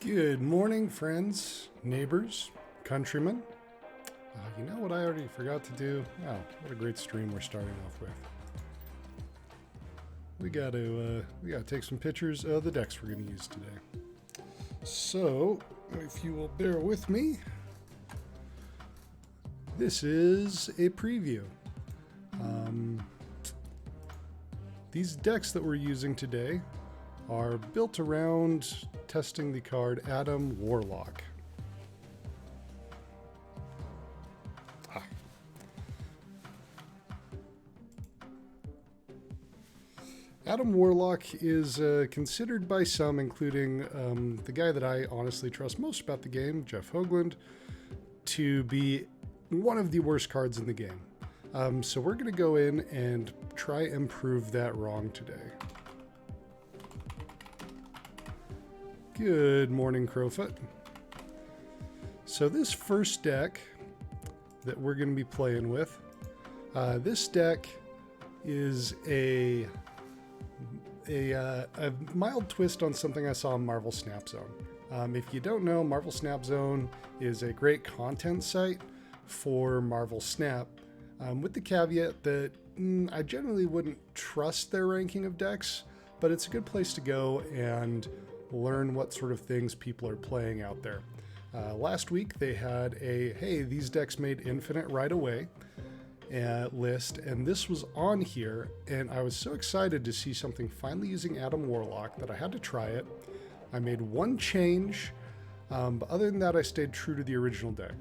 Good morning, friends, neighbors, countrymen. You know what I already forgot to do? Oh, what a great stream we're starting off with. We gotta take some pictures of the decks we're gonna use today. So, if you will bear with me, this is a preview. These decks that we're using today are built around testing the card Adam Warlock. Adam Warlock is considered by some, including the guy that I honestly trust most about the game, Jeff Hoagland, to be one of the worst cards in the game. So we're going to go in and try and prove that wrong today. Good morning, Crowfoot. So this first deck that we're going to be playing with, this deck is a mild twist on something I saw in Marvel Snap Zone. If you don't know, Marvel Snap Zone is a great content site for Marvel Snap, with the caveat that I generally wouldn't trust their ranking of decks, but it's a good place to go and learn what sort of things people are playing out there. Last week they had a, hey, these decks made infinite right away list, and this was on here, and I was so excited to see something finally using Adam Warlock that I had to try it. I made one change, but other than that I stayed true to the original deck.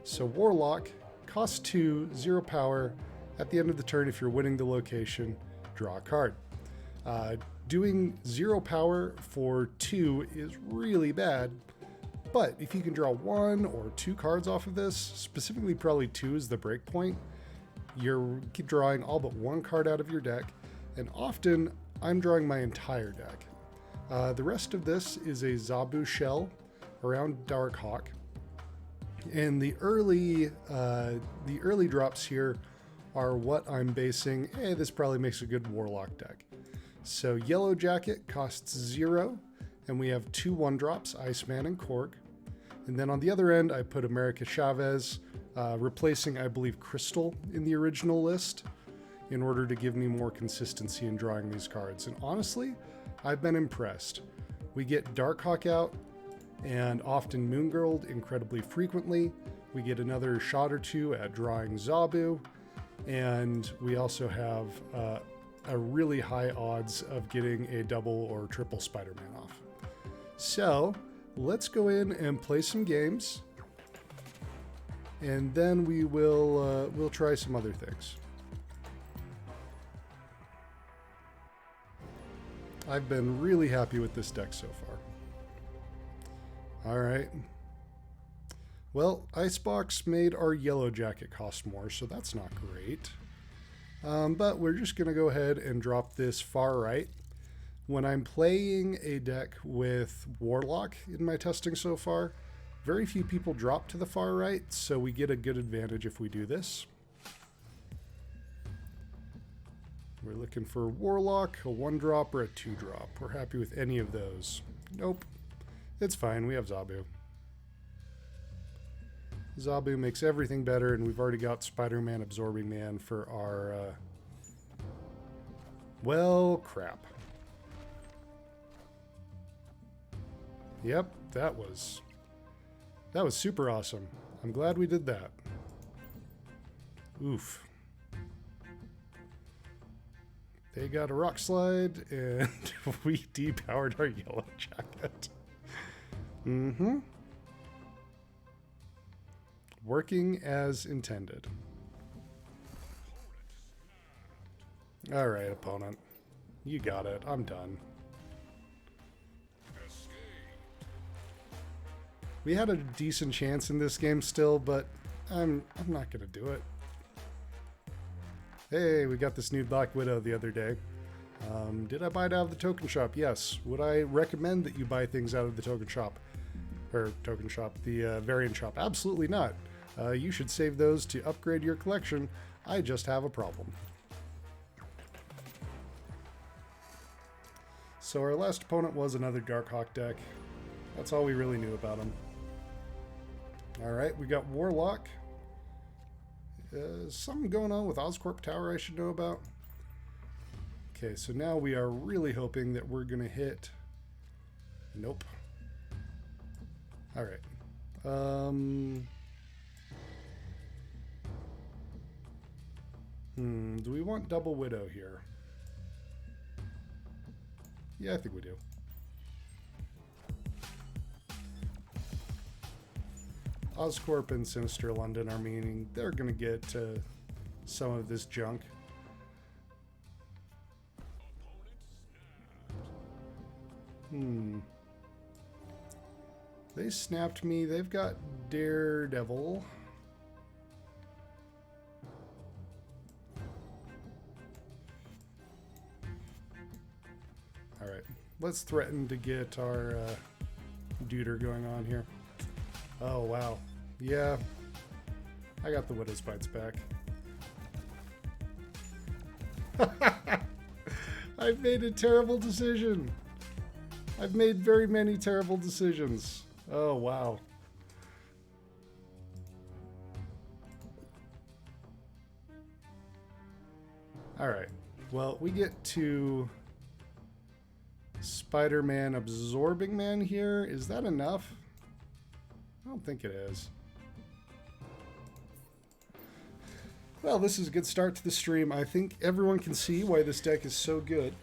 So Warlock, cost 2, 0 power, at the end of the turn if you're winning the location, draw a card. Doing 0 power for 2 is really bad, but if you can draw 1 or 2 cards off of this, specifically probably 2 is the break point, you're drawing all but 1 card out of your deck, and often I'm drawing my entire deck. The rest of this is a Zabu shell around Darkhawk, and the early drops here are what I'm basing, hey, this probably makes a good Warlock deck. So Yellow Jacket costs 0, and we have 2 1-drops, Iceman and Korg. And then on the other end, I put America Chavez, replacing, I believe, Crystal in the original list in order to give me more consistency in drawing these cards. And honestly, I've been impressed. We get Darkhawk out and often Moongirled incredibly frequently. We get another shot or two at drawing Zabu, and we also have a really high odds of getting a double or triple Spider-Man off. So let's go in and play some games, and then we'll try some other things. I've been really happy with this deck so far. All right. Well, Icebox made our Yellow Jacket cost more, so that's not great. But we're just going to go ahead and drop this far right. When I'm playing a deck with Warlock in my testing so far, very few people drop to the far right, so we get a good advantage if we do this. We're looking for Warlock, a 1-drop, or a 2-drop. We're happy with any of those. Nope. It's fine, we have Zabu. Zabu makes everything better, and we've already got Spider-Man Absorbing Man for our, well, crap. Yep, that was super awesome. I'm glad we did that. Oof. They got a Rock Slide, and we depowered our Yellow Jacket. Mm-hmm. Working as intended. All right, opponent. You got it. I'm done. We had a decent chance in this game still, but I'm not going to do it. Hey, we got this new Black Widow the other day. Did I buy it out of the token shop? Yes. Would I recommend that you buy things out of the token shop? Or token shop, the variant shop? Absolutely not. You should save those to upgrade your collection. I just have a problem. So our last opponent was another Darkhawk deck. That's all we really knew about him. Alright, we got Warlock. Something going on with Oscorp Tower I should know about. Okay, so now we are really hoping that we're going to hit... Nope. Alright. Do we want double Widow here? Yeah, I think we do. Oscorp and Sinister London are meaning they're going to get some of this junk. They snapped me. They've got Daredevil. Alright, let's threaten to get our duder going on here. Oh, wow. Yeah, I got the Widow's Bites back. I've made a terrible decision. I've made very many terrible decisions. Oh, wow. Alright, well, we get to Spider-Man Absorbing Man here. Is that enough? I don't think it is. Well, this is a good start to the stream. I think everyone can see why this deck is so good.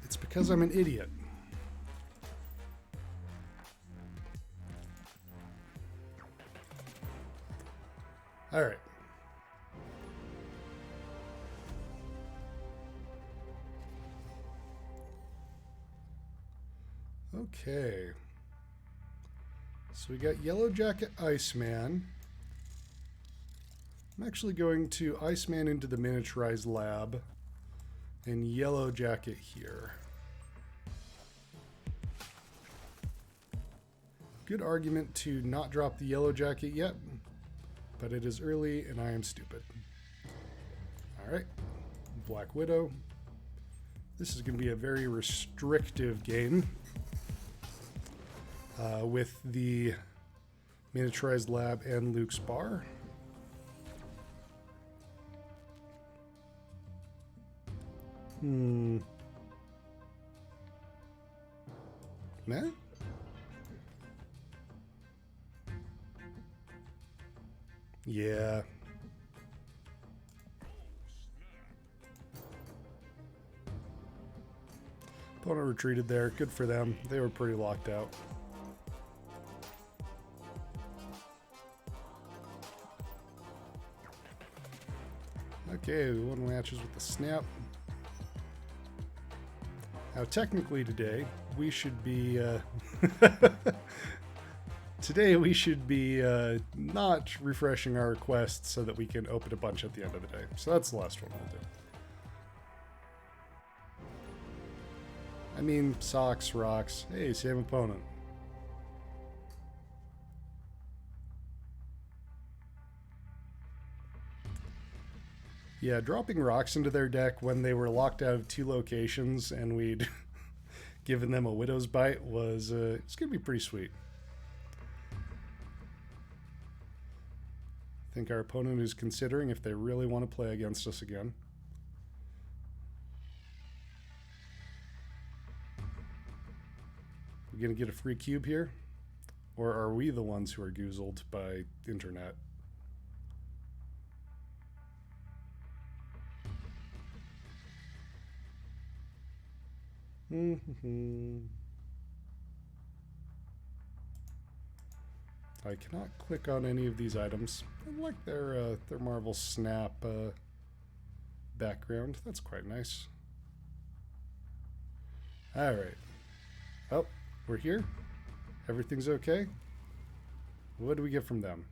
It's because I'm an idiot. All right. Okay. So we got Yellow Jacket Iceman. I'm actually going to Iceman into the miniaturized lab and Yellow Jacket here. Good argument to not drop the Yellow Jacket yet, but it is early and I am stupid. Alright, Black Widow. This is going to be a very restrictive game with the miniaturized lab and Luke's bar. Meh? Yeah. Opponent retreated there. Good for them. They were pretty locked out. Okay, one matches with the snap. Now, technically today, we should be... today we should be not refreshing our requests so that we can open a bunch at the end of the day. So that's the last one we'll do. I mean, socks, rocks. Hey, same opponent. Yeah, dropping rocks into their deck when they were locked out of 2 locations and we'd given them a Widow's Bite was it's gonna be pretty sweet. I think our opponent is considering if they really want to play against us again. We gonna get a free cube here? Or are we the ones who are goozled by internet? I cannot click on any of these items. I like their Marvel Snap background. That's quite nice. All right. Oh, we're here. Everything's okay. What do we get from them?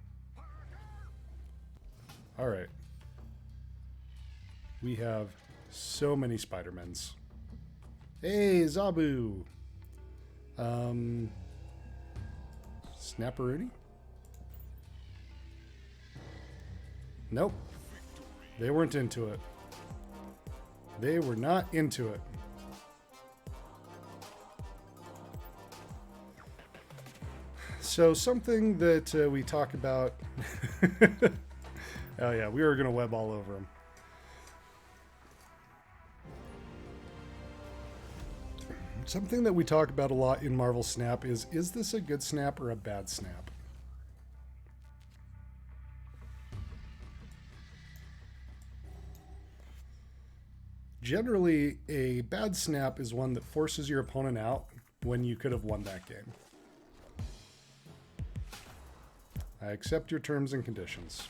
All right. We have so many Spider-Mans. Hey, Zabu! Snapperoonie? Nope. They weren't into it. They were not into it. So something that we talk about... Oh yeah, we were going to web all over him. Something that we talk about a lot in Marvel Snap is this a good snap or a bad snap? Generally, a bad snap is one that forces your opponent out when you could have won that game. I accept your terms and conditions.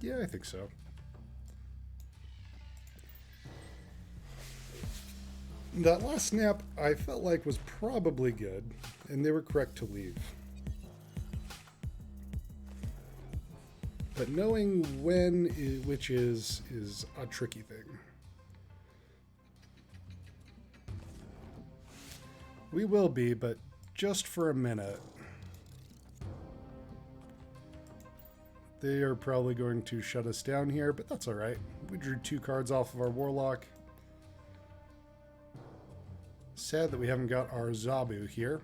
Yeah, I think so. That last snap I felt like was probably good, and they were correct to leave. But knowing when which is a tricky thing. We will be, but just for a minute. They are probably going to shut us down here, but that's all right. We drew 2 cards off of our Warlock. Sad that we haven't got our Zabu here.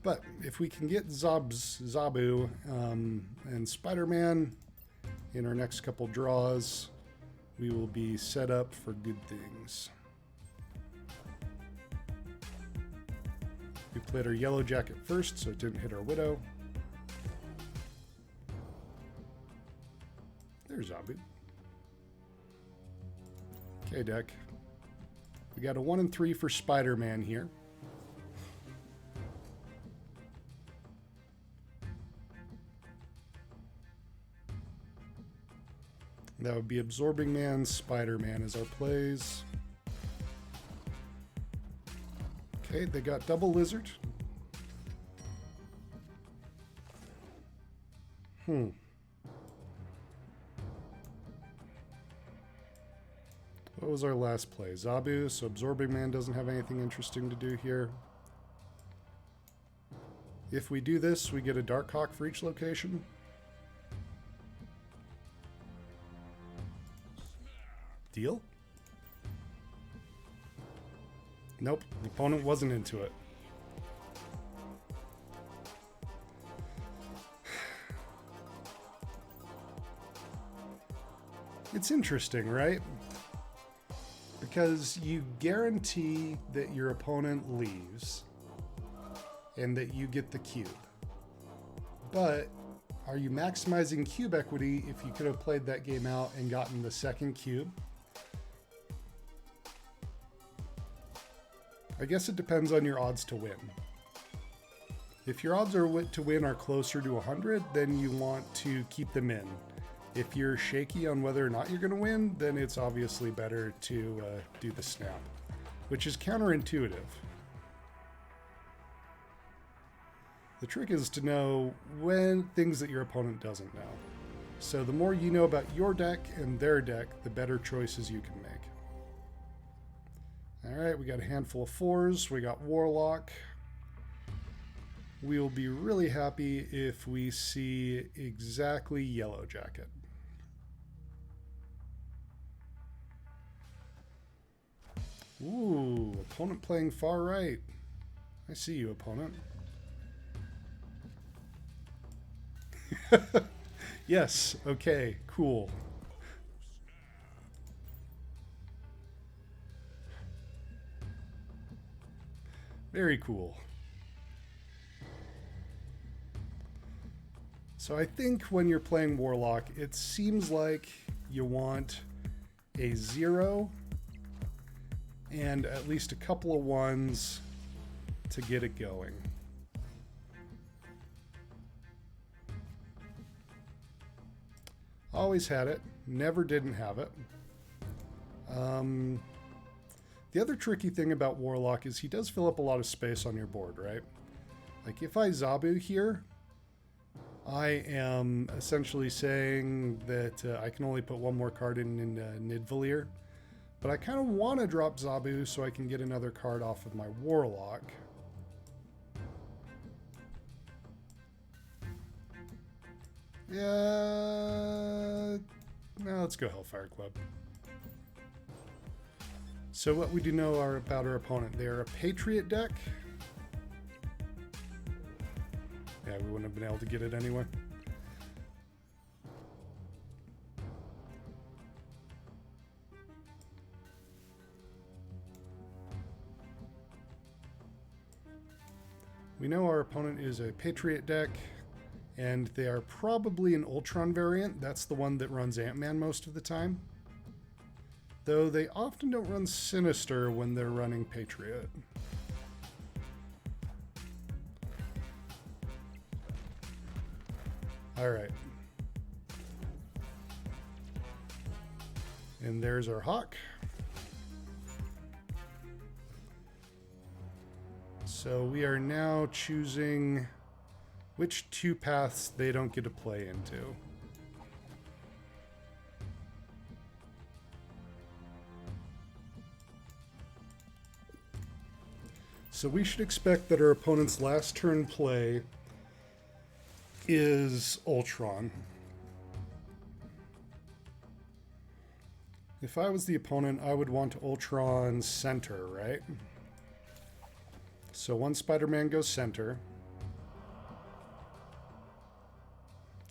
But if we can get Zabu and Spider-Man in our next couple draws, we will be set up for good things. We played our Yellow Jacket first, so it didn't hit our Widow. There's Zabu. Okay, deck. We got a 1 and 3 for Spider-Man here. That would be Absorbing Man, Spider-Man as our plays. Okay, they got Double Lizard. What was our last play? Zabu, so Absorbing Man doesn't have anything interesting to do here. If we do this, we get a Dark Hawk for each location. Deal? Nope, the opponent wasn't into it. It's interesting, right? Because you guarantee that your opponent leaves and that you get the cube. But are you maximizing cube equity if you could have played that game out and gotten the second cube? I guess it depends on your odds to win. If your odds to win are closer to 100, then you want to keep them in. If you're shaky on whether or not you're going to win, then it's obviously better to do the snap, which is counterintuitive. The trick is to know when things that your opponent doesn't know. So the more you know about your deck and their deck, the better choices you can make. All right, we got a handful of 4s. We got Warlock. We'll be really happy if we see exactly Yellow Jacket. Ooh, opponent playing far right. I see you, opponent. Yes, okay, cool. Very cool. So I think when you're playing Warlock, it seems like you want a 0 and at least a couple of 1s to get it going. Always had it, never didn't have it. The other tricky thing about Warlock is he does fill up a lot of space on your board, right? Like if I Zabu here, I am essentially saying that I can only put 1 more card in Nidavellir. But I kind of want to drop Zabu so I can get another card off of my Warlock. Yeah. Now let's go Hellfire Club. So what we do know about our opponent, they are a Patriot deck. Yeah, we wouldn't have been able to get it anyway. We know our opponent is a Patriot deck, and they are probably an Ultron variant. That's the one that runs Ant-Man most of the time. Though they often don't run Sinister when they're running Patriot. Alright. And there's our Hawk. So we are now choosing which two paths they don't get to play into. So we should expect that our opponent's last turn play is Ultron. If I was the opponent, I would want Ultron center, right? So one Spider-Man goes center.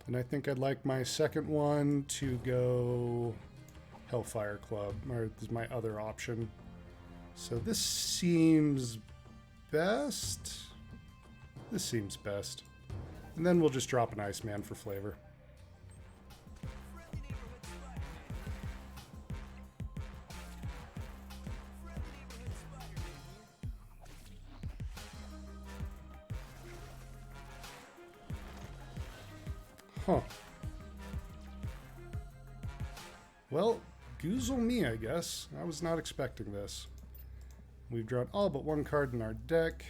And I think I'd like my second one to go Hellfire Club, or is my other option. So this seems best. This seems best. And then we'll just drop an Iceman for flavor. Huh. Well, goozle me, I guess. I was not expecting this. We've drawn all but one card in our deck.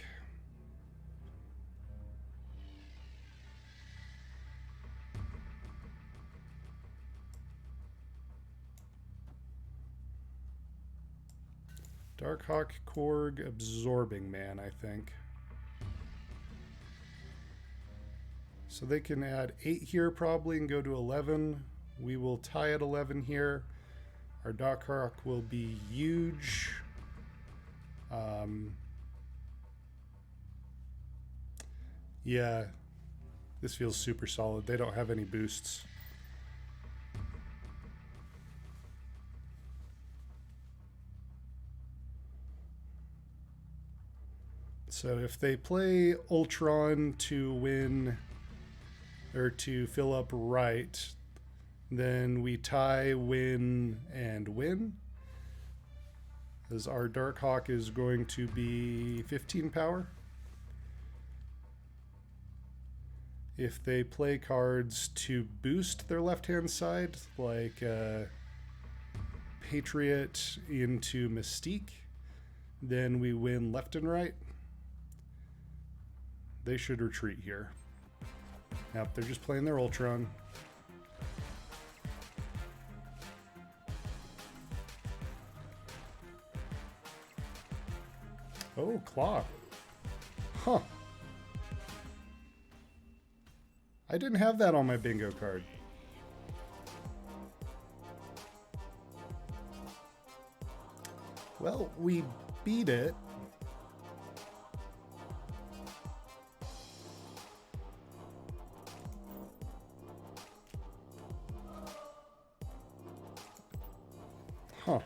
Darkhawk, Korg, Absorbing Man, I think. So they can add 8 here probably and go to 11. We will tie at 11 here. Our Darkhawk will be huge. Yeah, this feels super solid. They don't have any boosts. So if they play Ultron to win, or to fill up right, then we tie, win, and win. As our Darkhawk is going to be 15 power. If they play cards to boost their left-hand side, like Patriot into Mystique, then we win left and right. They should retreat here. Yep, they're just playing their Ultron. Oh, Claw. Huh. I didn't have that on my bingo card. Well, we beat it. Huh.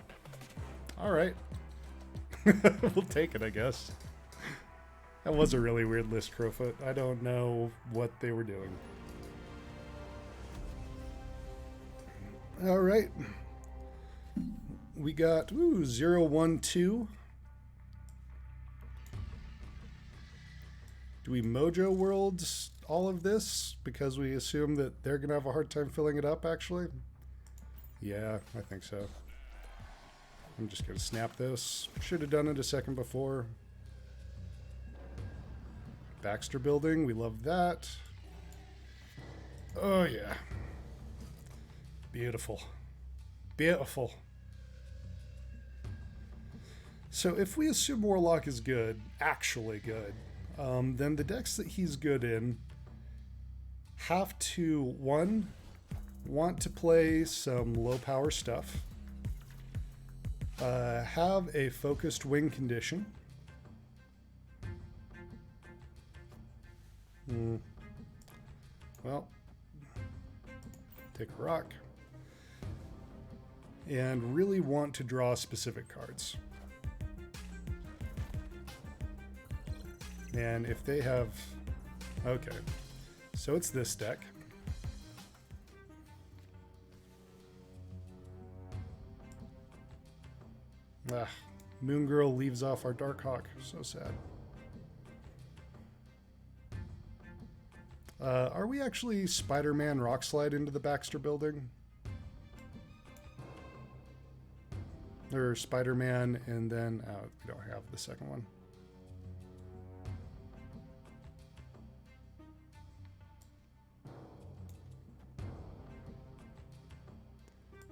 All right. We'll take it, I guess. That was a really weird list, Crowfoot. I don't know what they were doing. All right. We got 0, 1, 2. Do we Mojo Worlds all of this because we assume that they're going to have a hard time filling it up, actually? Yeah, I think so. I'm just going to snap this. Should have done it a second before. Baxter Building, we love that. Oh, yeah. Beautiful. Beautiful. So if we assume Warlock is good, actually good, then the decks that he's good in have to, one, want to play some low power stuff, have a focused wing condition, well, take a rock, and really want to draw specific cards. And if they have, okay, so it's this deck. Moon Girl leaves off our Darkhawk. So sad. Are we actually Spider-Man rock slide into the Baxter building? Or Spider-Man and then, we don't have the second one.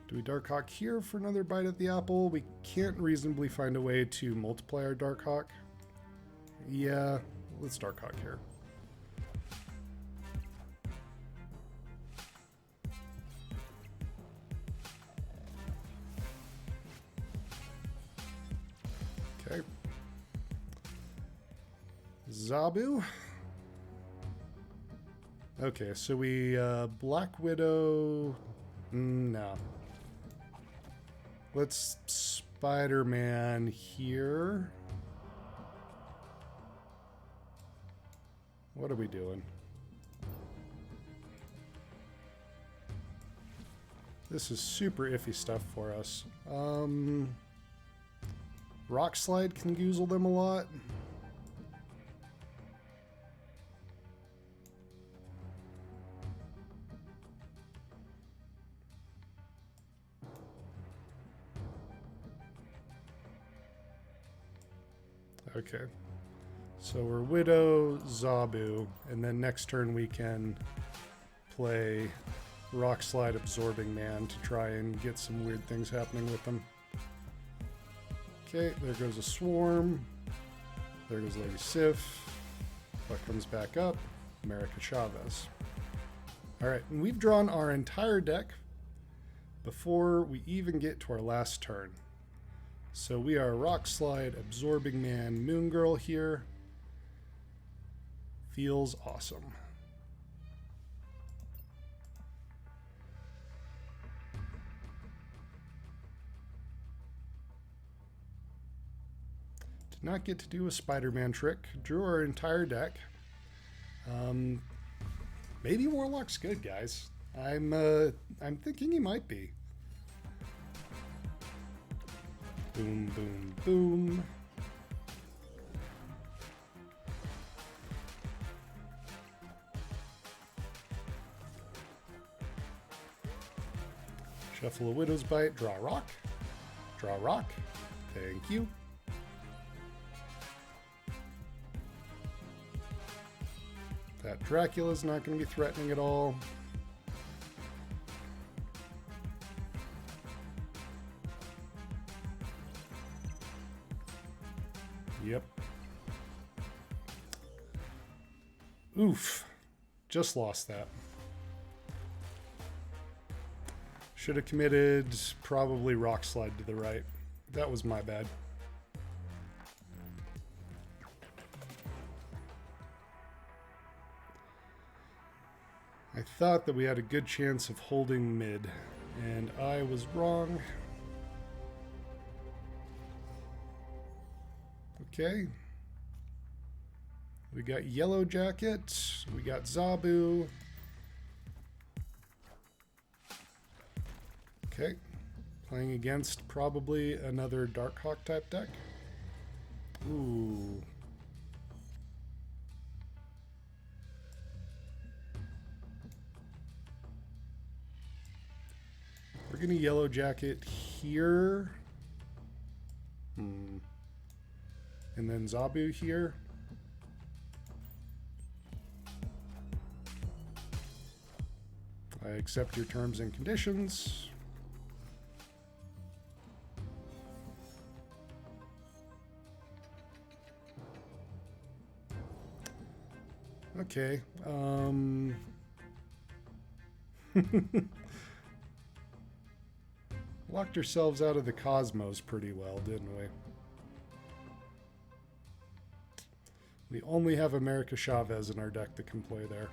Do we Darkhawk here for another bite at the apple? We can't reasonably find a way to multiply our Darkhawk. Yeah, let's Darkhawk here. Okay. Zabu. Okay, so we Black Widow. No. Let's Spider-Man here. What are we doing? This is super iffy stuff for us. Rock Slide can goozle them a lot. Okay, so we're Widow, Zabu, and then next turn we can play Rock Slide Absorbing Man to try and get some weird things happening with them. Okay, there goes a Swarm. There goes Lady Sif. What comes back up? America Chavez. Alright, and we've drawn our entire deck before we even get to our last turn. So we are Rock Slide, Absorbing Man, Moon Girl here. Feels awesome. Did not get to do a Spider-Man trick. Drew our entire deck. Maybe Warlock's good, guys. I'm thinking he might be. Boom, boom, boom. Shuffle a Widow's Bite, draw rock. Draw rock. Thank you. That Dracula's not going to be threatening at all. Yep. Oof. Just lost that. Should have committed probably Rock Slide to the right. That was my bad. I thought that we had a good chance of holding mid, and I was wrong. Okay. We got Yellow Jacket. We got Zabu. Okay. Playing against probably another Darkhawk type deck. Ooh. We're going to Yellow Jacket here. And then Zabu here. I accept your terms and conditions. Okay. Locked ourselves out of the cosmos pretty well, didn't we? We only have America Chavez in our deck that can play there.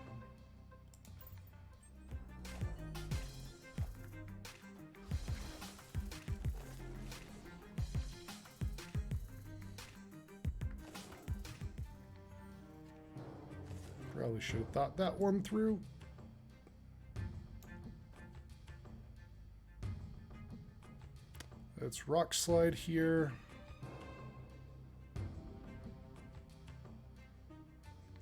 Probably should have thought that one through. Let's rock slide here.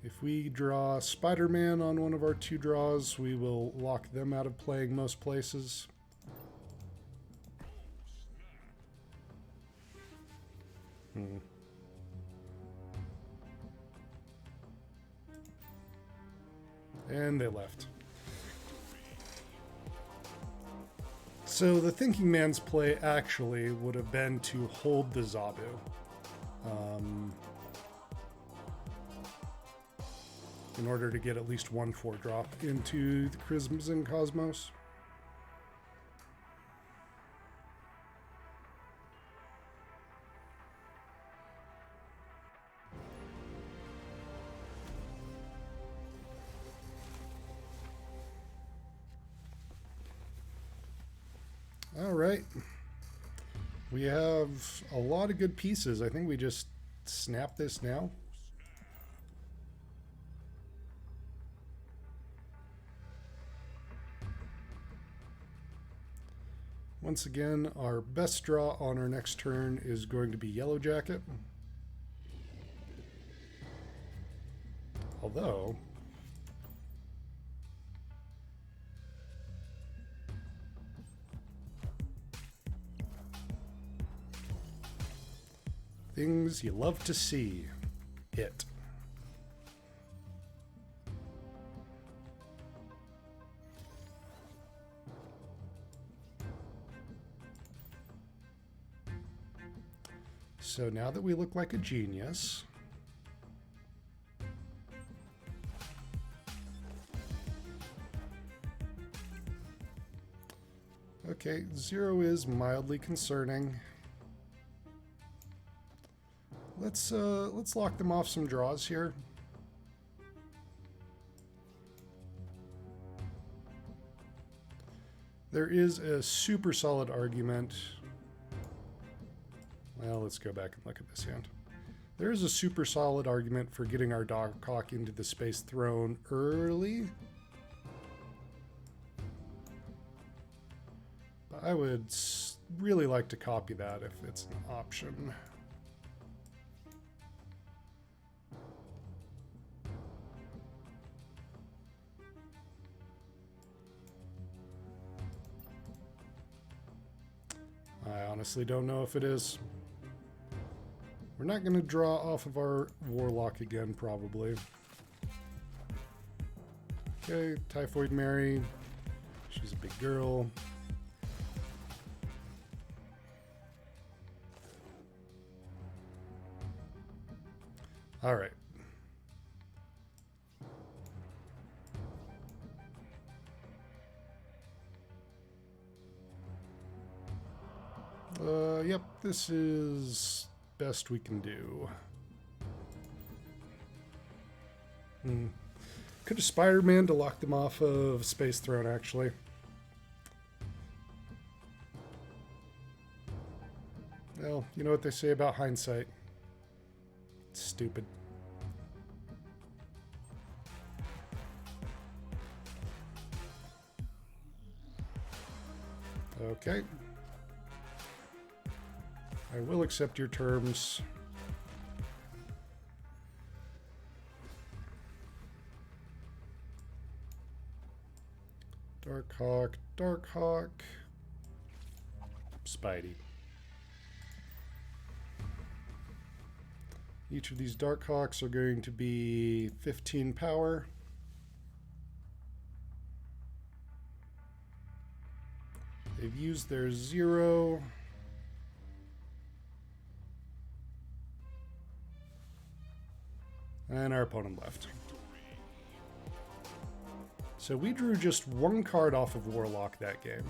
If we draw Spider-Man on one of our 2 draws, we will lock them out of playing most places. And they left. So the thinking man's play actually would have been to hold the Zabu. In order to get at least 1 4-drop into the Crimson Cosmos. All right. We have a lot of good pieces. I think we just snap this now. Once again, our best draw on our next turn is going to be Yellow Jacket. Although, things you love to see. Hit. So now that we look like a genius, okay, 0 is mildly concerning. Let's lock them off some draws here. There is a super solid argument. Well, let's go back and look at this hand. There is a super solid argument for getting our Darkhawk into the Space Throne early. But I would really like to copy that if it's an option. I honestly don't know if it is. We're not going to draw off of our Warlock again, probably. Okay, Typhoid Mary. She's a big girl. All right. Yep, this is best we can do. Could have Spider-Man to lock them off of Space Throne, actually. Well, you know what they say about hindsight. It's stupid. Okay. I will accept your terms. Darkhawk, Darkhawk, Spidey. Each of these Darkhawks are going to be 15 power. They've used their 0. And our opponent left. So we drew just one card off of Warlock that game.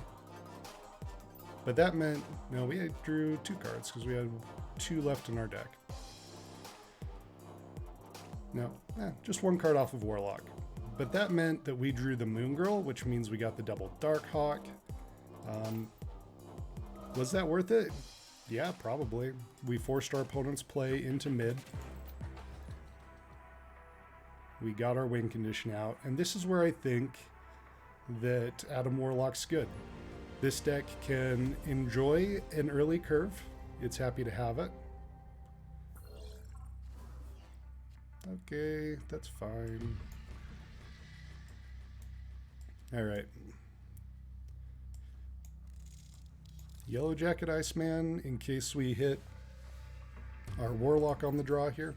But that meant, no, we drew 2 cards because we had 2 left in our deck. No, just 1 card off of Warlock. But that meant that we drew the Moon Girl, which means we got the double Darkhawk. Was that worth it? Yeah, probably. We forced our opponent's play into mid. We got our win condition out, and this is where I think that Adam Warlock's good. This deck can enjoy an early curve. It's happy to have it. Okay, that's fine. All right. Yellow Jacket Iceman in case we hit our Warlock on the draw here.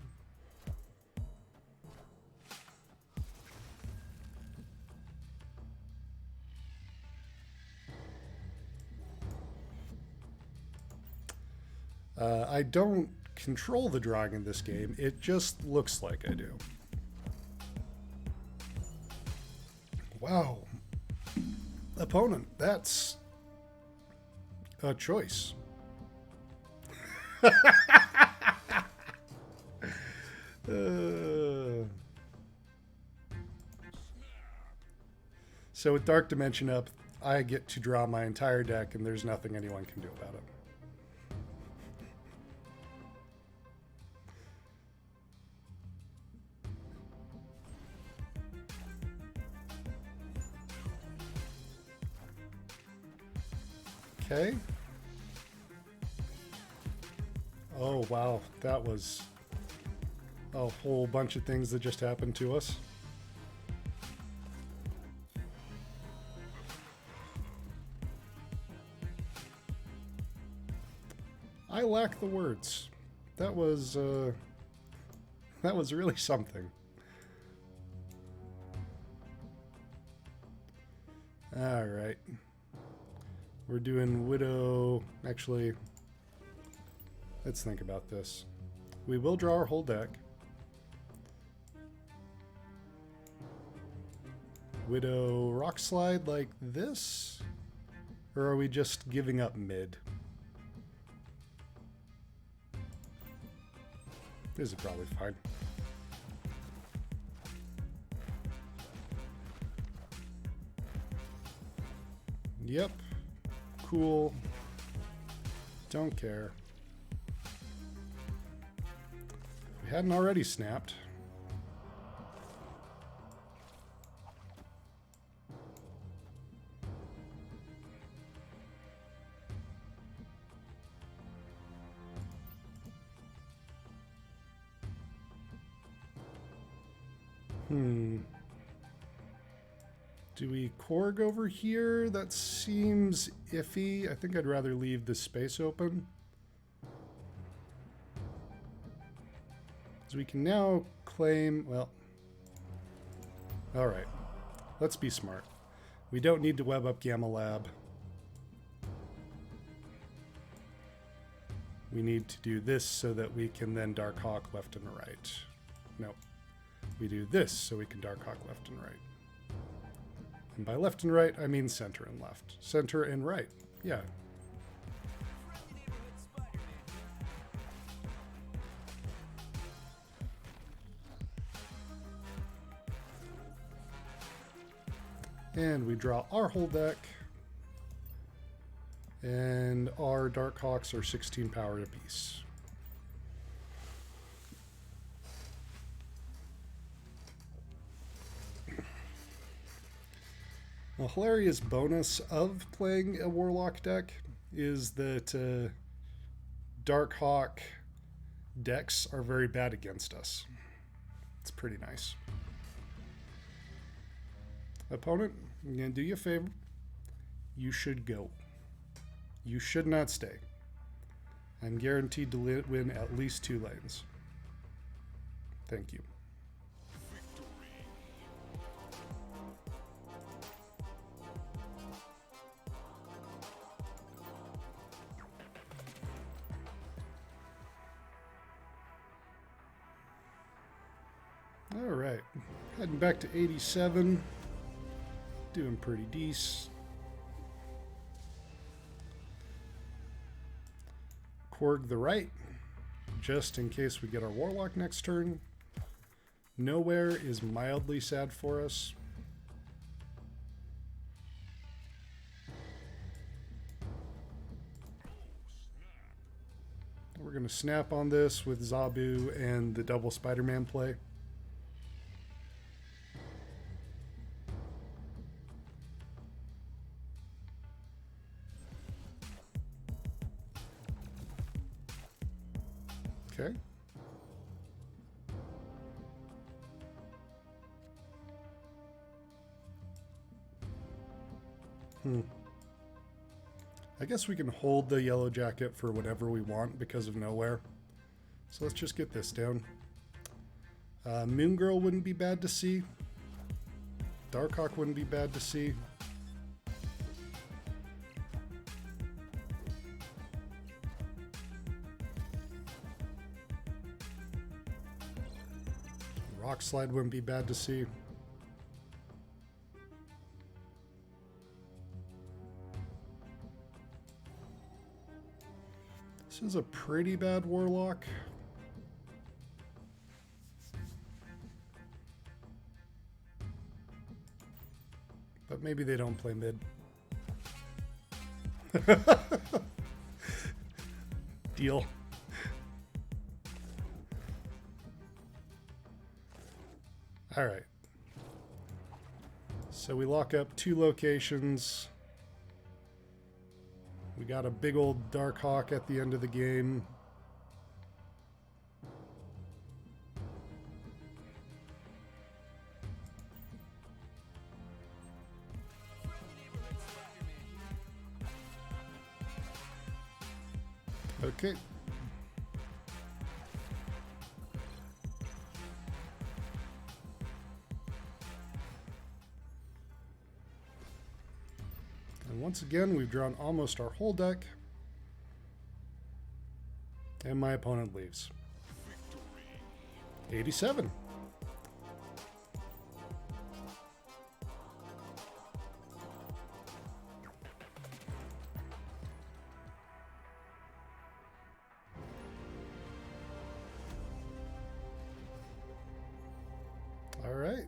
I don't control the drawing in this game. It just looks like I do. Wow. Opponent, that's a choice. So with Dark Dimension up, I get to draw my entire deck and there's nothing anyone can do about it. Okay. Oh, wow. That was a whole bunch of things that just happened to us. I lack the words. That was really something. All right. We're doing Widow. Actually, let's think about this. We will draw our whole deck. Widow Rock Slide like this? Or are we just giving up mid? This is probably fine. Yep. Cool. Don't care. We hadn't already snapped. Do we Korg over here? That seems iffy. I think I'd rather leave the space open. So we can now claim, well, all right, let's be smart. We don't need to web up Gamma Lab. We need to do this so that we can then Darkhawk left and right. Nope. We do this so we can Darkhawk left and right. And by left and right, I mean center and left. Center and right. Yeah. And we draw our whole deck. And our Darkhawks are 16 power apiece. A hilarious bonus of playing a Warlock deck is that Darkhawk decks are very bad against us. It's pretty nice. Opponent, I'm going to do you a favor. You should go. You should not stay. I'm guaranteed to win at least 2 lanes. Thank you. All right, heading back to 87. Doing pretty decent. Korg the right, just in case we get our Warlock next turn. Nowhere is mildly sad for us. We're going to snap on this with Zabu and the double Spider-Man play. Okay. I guess we can hold the yellow jacket for whatever we want because of nowhere. So let's just get this down. Moon Girl wouldn't be bad to see. Darkhawk wouldn't be bad to see. Rock Slide wouldn't be bad to see. This is a pretty bad Warlock. But maybe they don't play mid. Deal. All right. So we lock up 2 locations. We got a big old Darkhawk at the end of the game. Okay. And once again, we've drawn almost our whole deck. And my opponent leaves. 87. All right.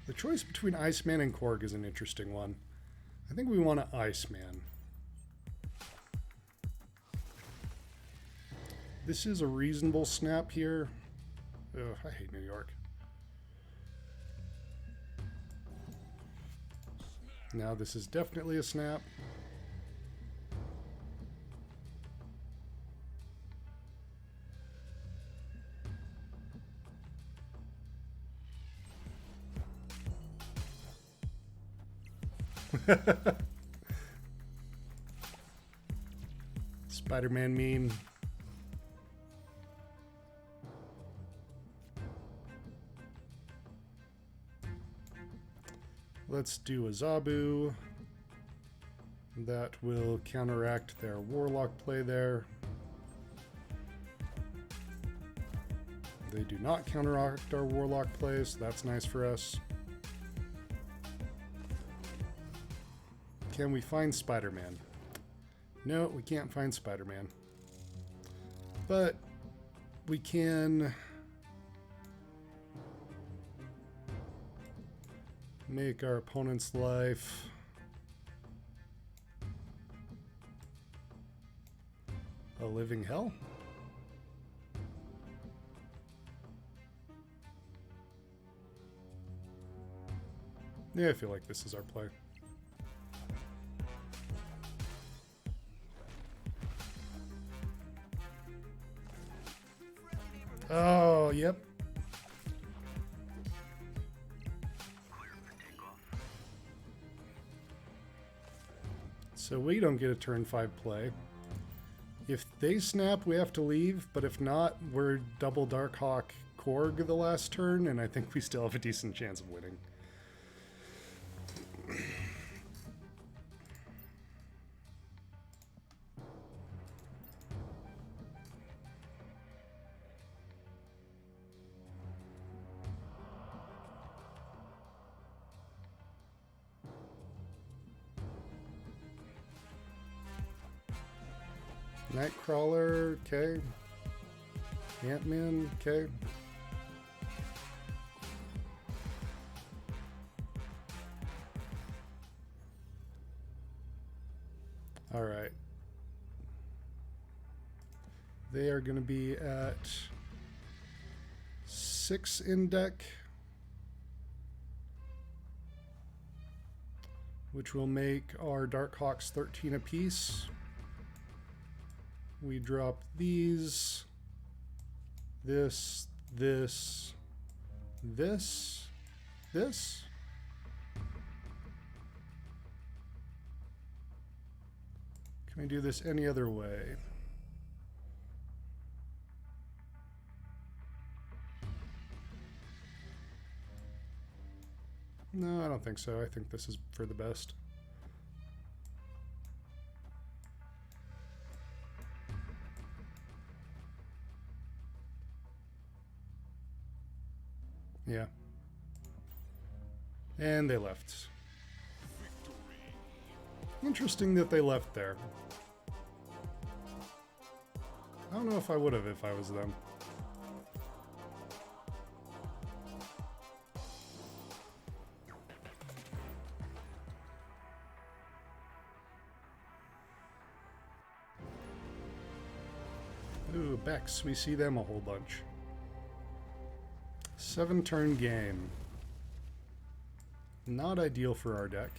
The choice between Iceman and Korg is an interesting one. I think we want an Iceman. This is a reasonable snap here. Ugh, I hate New York. Now this is definitely a snap. Spider-Man meme. Let's do a Zabu. That will counteract their Warlock play there. They do not counteract our Warlock play, so that's nice for us. Can we find Spider-Man? No, we can't find Spider-Man. But we can make our opponent's life a living hell. Yeah, I feel like this is our play. Oh, yep. So we don't get a turn 5 play. If they snap, we have to leave, but if not, we're double Darkhawk Korg the last turn, and I think we still have a decent chance of winning. Nightcrawler, okay. Ant-Man, okay. Alright. They are going to be at 6 in deck, which will make our Darkhawks 13 apiece. We drop these, this. Can we do this any other way? No, I don't think so. I think this is for the best. Yeah. And they left. Interesting that they left there. I don't know if I would have if I was them. Ooh, Bex, we see them a whole bunch. 7-turn game. Not ideal for our deck.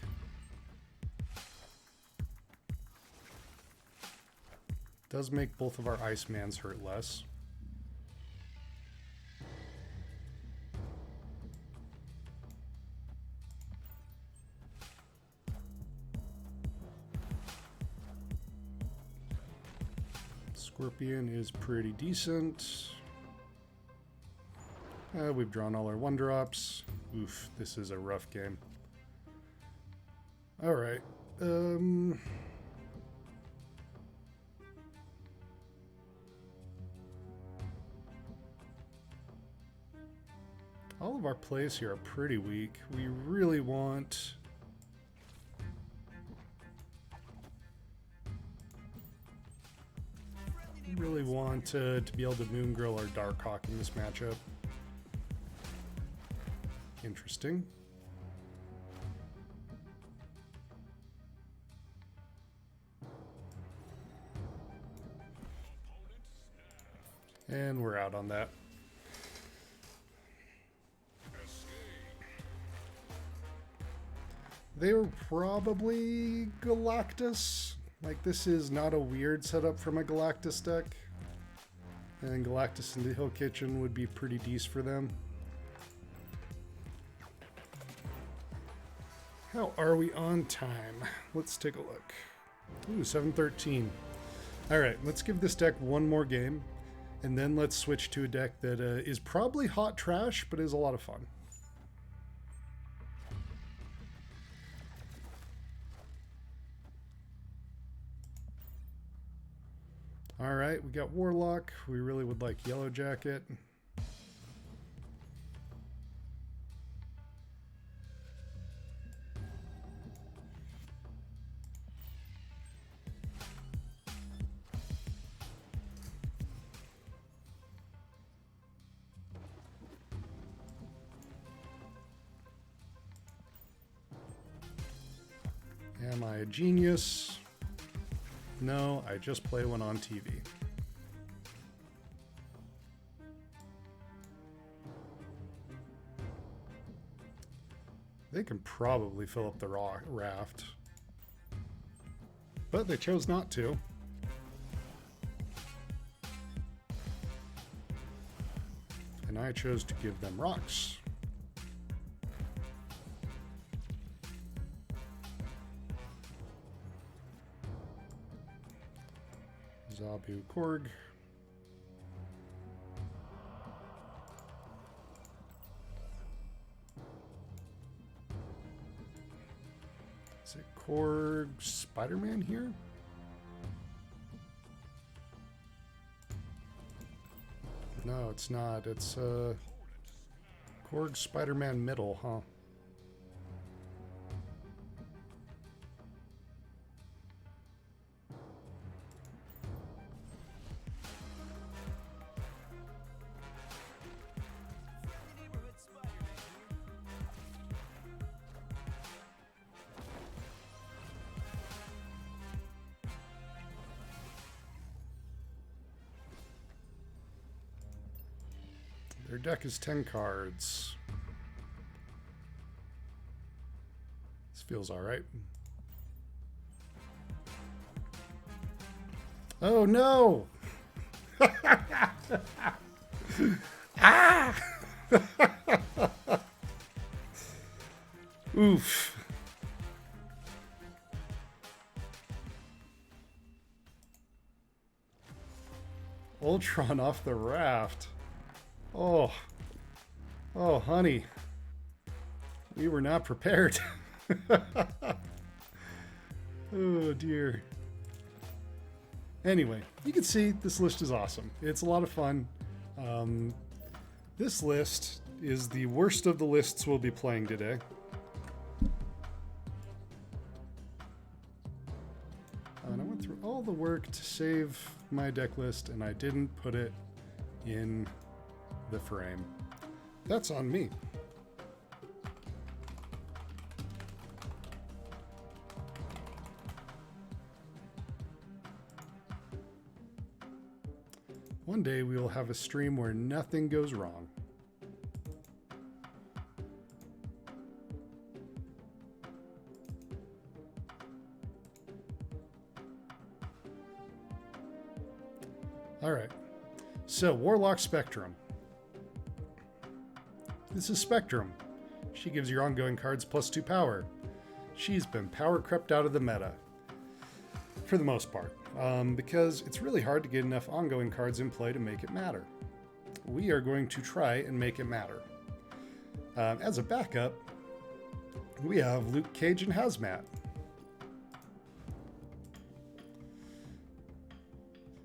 Does make both of our Icemans hurt less. Scorpion is pretty decent. We've drawn all our 1-drops. Oof, this is a rough game. Alright. All of our plays here are pretty weak. We really want... to be able to Moongrill or Darkhawk in this matchup. Interesting. And we're out on that. They were probably Galactus. Like, this is not a weird setup from a Galactus deck. And Galactus in the Hill Kitchen would be pretty decent for them. How are we on time? Let's take a look. Ooh, 7:13. Alright, let's give this deck one more game. And then let's switch to a deck that is probably hot trash, but is a lot of fun. Alright, we got Warlock. We really would like Yellow Jacket. Am I a genius? No, I just play one on TV. They can probably fill up the raft. But they chose not to. And I chose to give them rocks. Zabu Korg. Is it Korg Spider-Man here? No, it's not. It's Korg Spider-Man middle, huh? our deck is 10 cards. This feels alright. Oh no! Ah! Oof. Ultron off the raft. Oh. Oh, honey. We were not prepared. Oh, dear. Anyway, you can see this list is awesome. It's a lot of fun. This list is the worst of the lists we'll be playing today. And I went through all the work to save my deck list, and I didn't put it in the frame. That's on me. One day we will have a stream where nothing goes wrong. All right, so Warlock Spectrum. This is Spectrum. She gives your ongoing cards +2 power. She's been power crept out of the meta, for the most part, because it's really hard to get enough ongoing cards in play to make it matter. We are going to try and make it matter. As a backup, we have Luke Cage and Hazmat.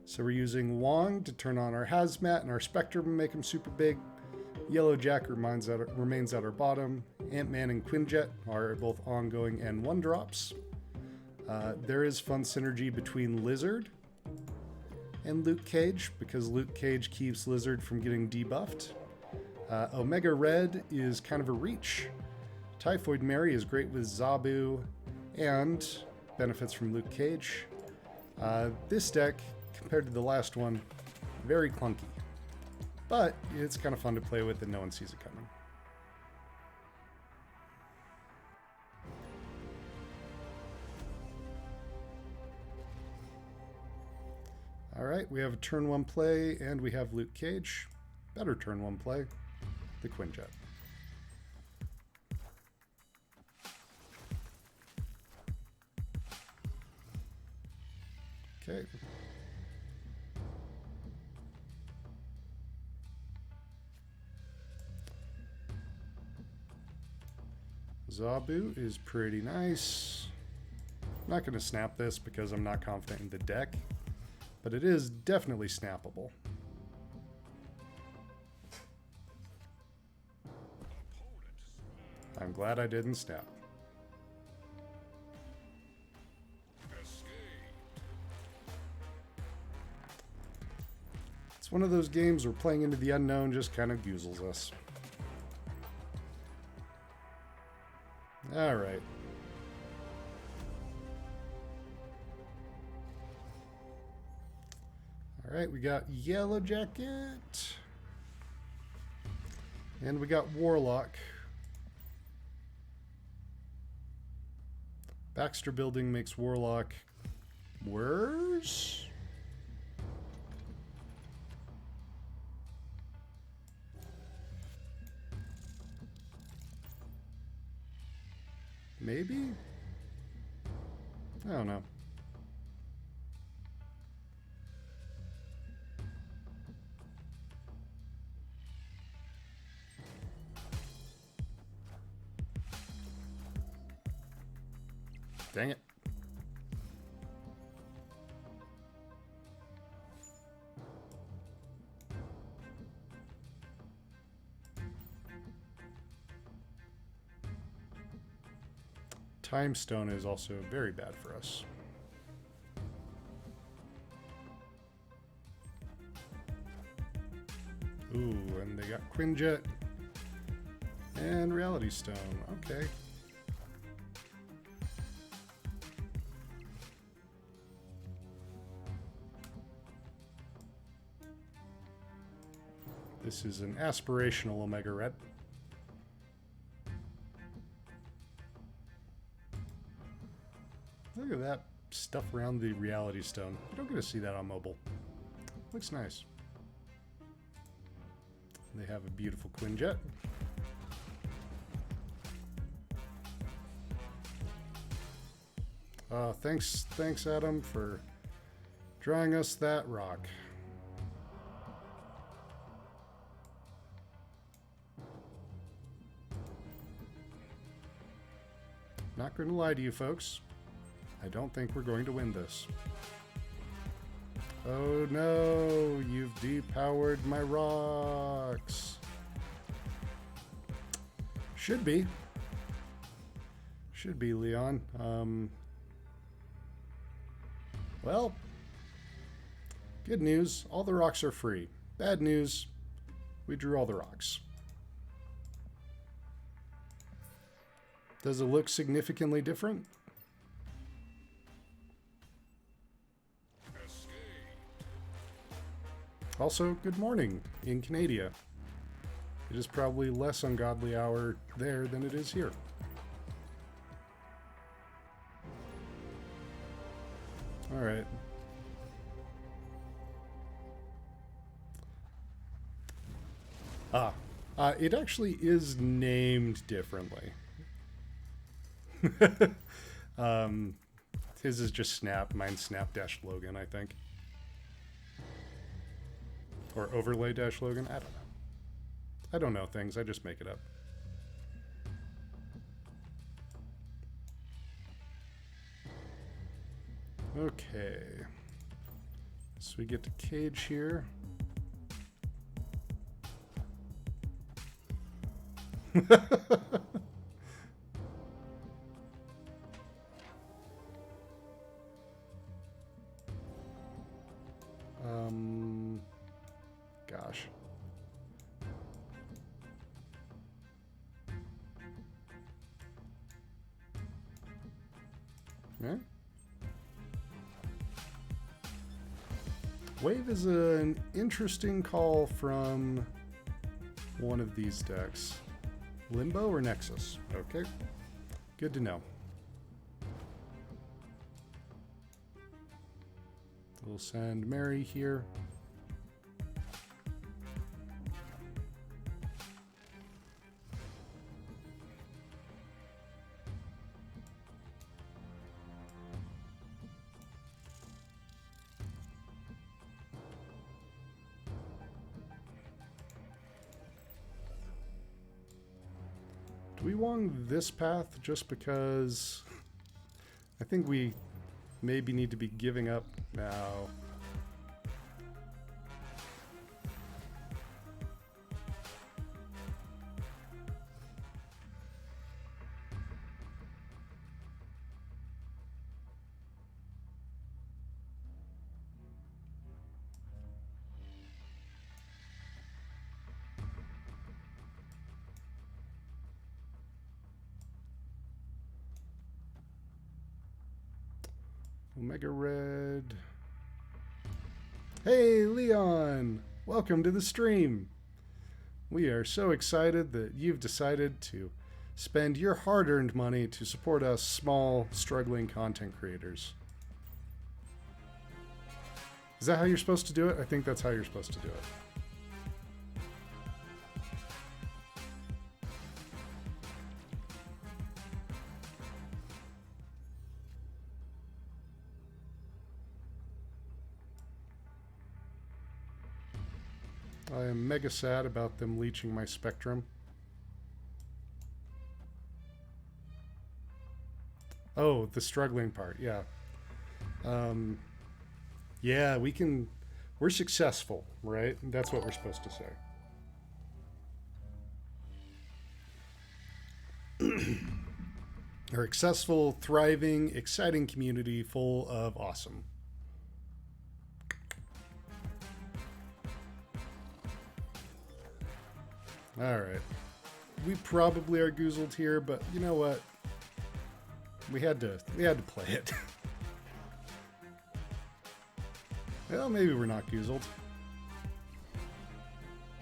So we're using Wong to turn on our Hazmat and our Spectrum and make them super big. Yellow Jack remains at our bottom. Ant-Man and Quinjet are both ongoing and 1-drops. There is fun synergy between Lizard and Luke Cage, because Luke Cage keeps Lizard from getting debuffed. Omega Red is kind of a reach. Typhoid Mary is great with Zabu and benefits from Luke Cage. This deck, compared to the last one, very clunky. But it's kind of fun to play with and no one sees it coming. All right, we have a turn 1 play and we have Luke Cage. Better turn 1 play, the Quinjet. Okay. Zabu is pretty nice. I'm not going to snap this because I'm not confident in the deck, but it is definitely snappable. I'm glad I didn't snap. It's one of those games where playing into the unknown just kind of goozles us. All right. All right, we got Yellow Jacket. And we got Warlock. Baxter Building makes Warlock worse? Maybe? I don't know. Dang it. Time Stone is also very bad for us. Ooh, and they got Quinjet and Reality Stone. Okay. This is an aspirational Omega Red. Look at that stuff around the Reality Stone. You don't get to see that on mobile. Looks nice. They have a beautiful Quinjet. Thanks Adam for drawing us that rock. Not going to lie to you folks. I don't think we're going to win this. Oh no, you've depowered my rocks. Should be, Leon. Well, good news, all the rocks are free. Bad news, we drew all the rocks. Does it look significantly different? Also, good morning in Canada. It is probably less ungodly hour there than it is here. All right. It actually is named differently. His is just Snap. Mine's Snap-Logan, I think. Or Overlay-Logan. I don't know. I don't know things. I just make it up. Okay. So we get to Cage here. Gosh. Yeah. Wave is an interesting call from one of these decks. Limbo or Nexus? Okay. Good to know. We'll send Mary here. Do we want this path just because I think we maybe need to be giving up now? Omega Red. Hey, Leon! Welcome to the stream. We are so excited that you've decided to spend your hard-earned money to support us small, struggling content creators. Is that how you're supposed to do it? I think that's how you're supposed to do it. I am mega sad about them leeching my Spectrum. Oh, the struggling part, yeah. Yeah, we're successful, right? That's what we're supposed to say. We're successful, thriving, exciting community full of awesome. Alright. We probably are goozled here, but you know what? We had to play it. Well, maybe we're not goozled.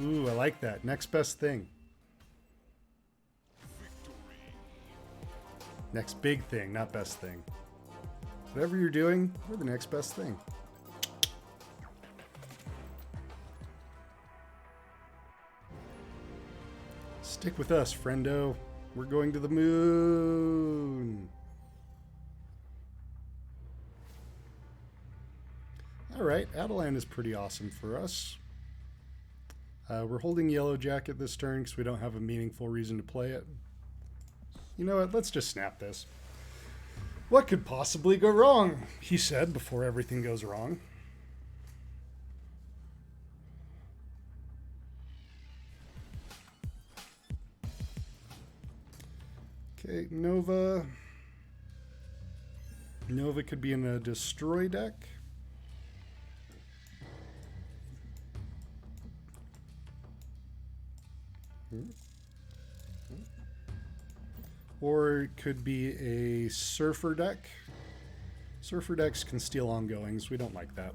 Ooh, I like that. Next best thing. Next big thing, not best thing. Whatever you're doing, we're the next best thing. Stick with us, friendo. We're going to the moon. All right, Adeline is pretty awesome for us. We're holding Yellow Jacket this turn because we don't have a meaningful reason to play it. You know what? Let's just snap this. What could possibly go wrong? He said before everything goes wrong. Okay, Nova. Nova could be in a destroy deck. Or it could be a Surfer deck. Surfer decks can steal ongoings. We don't like that.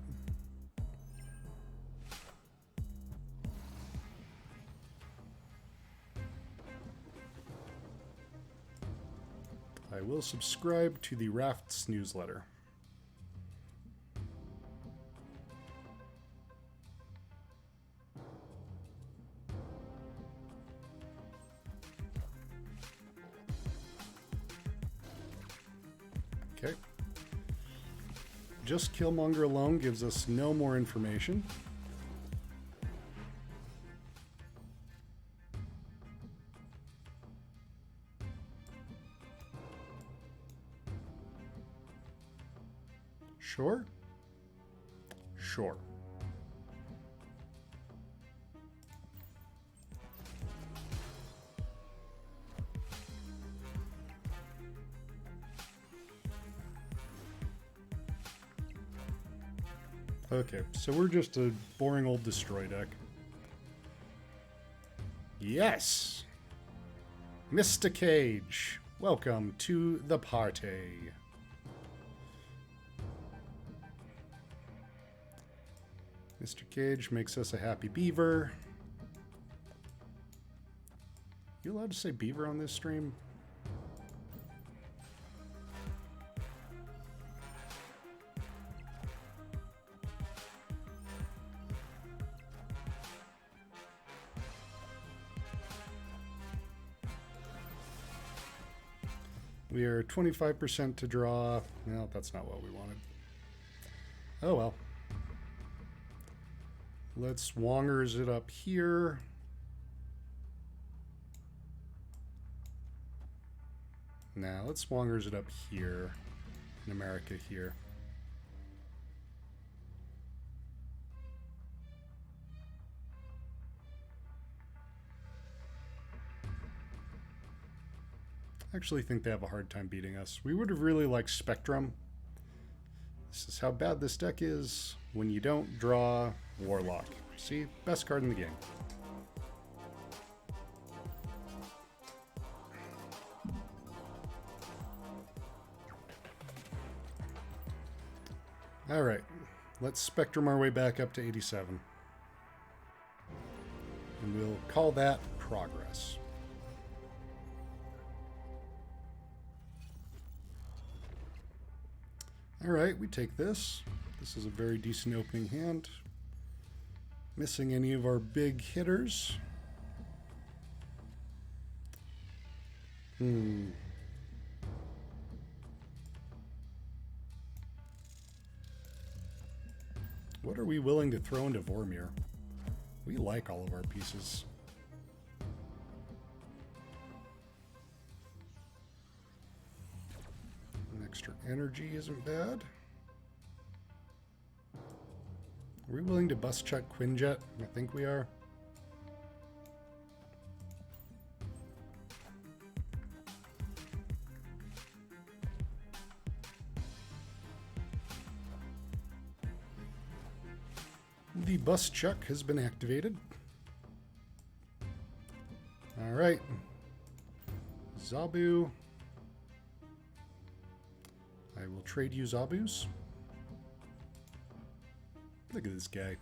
I will subscribe to the Rafts newsletter. Okay. Just Killmonger alone gives us no more information. Sure? Sure. Okay, so we're just a boring old destroy deck. Yes! Mr. Cage, welcome to the party. Mr. Cage makes us a happy beaver. You allowed to say beaver on this stream? We are 25% to draw. No, that's not what we wanted. Oh well. Let's Wongers it up here. Now let's Wongers it up here. In America here. I actually think they have a hard time beating us. We would have really liked Spectrum. This is how bad this deck is when you don't draw Warlock. See? Best card in the game. Alright. Let's Spectrum our way back up to 87. And we'll call that progress. Alright, we take this. This is a very decent opening hand. Missing any of our big hitters. What are we willing to throw into Vormir? We like all of our pieces. An extra energy isn't bad. Are we willing to bust check Quinjet? I think we are. The bus check has been activated. All right. Zabu. I will trade you Zabus. Look at this guy.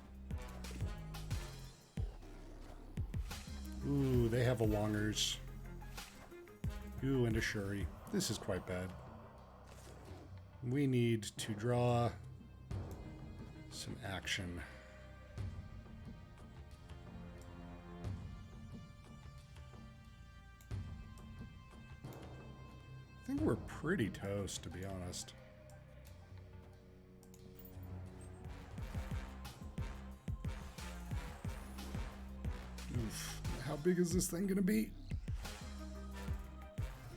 Ooh, they have a Wongers. Ooh, and a Shuri. This is quite bad. We need to draw some action. I think we're pretty toast, to be honest. Oof. How big is this thing gonna be?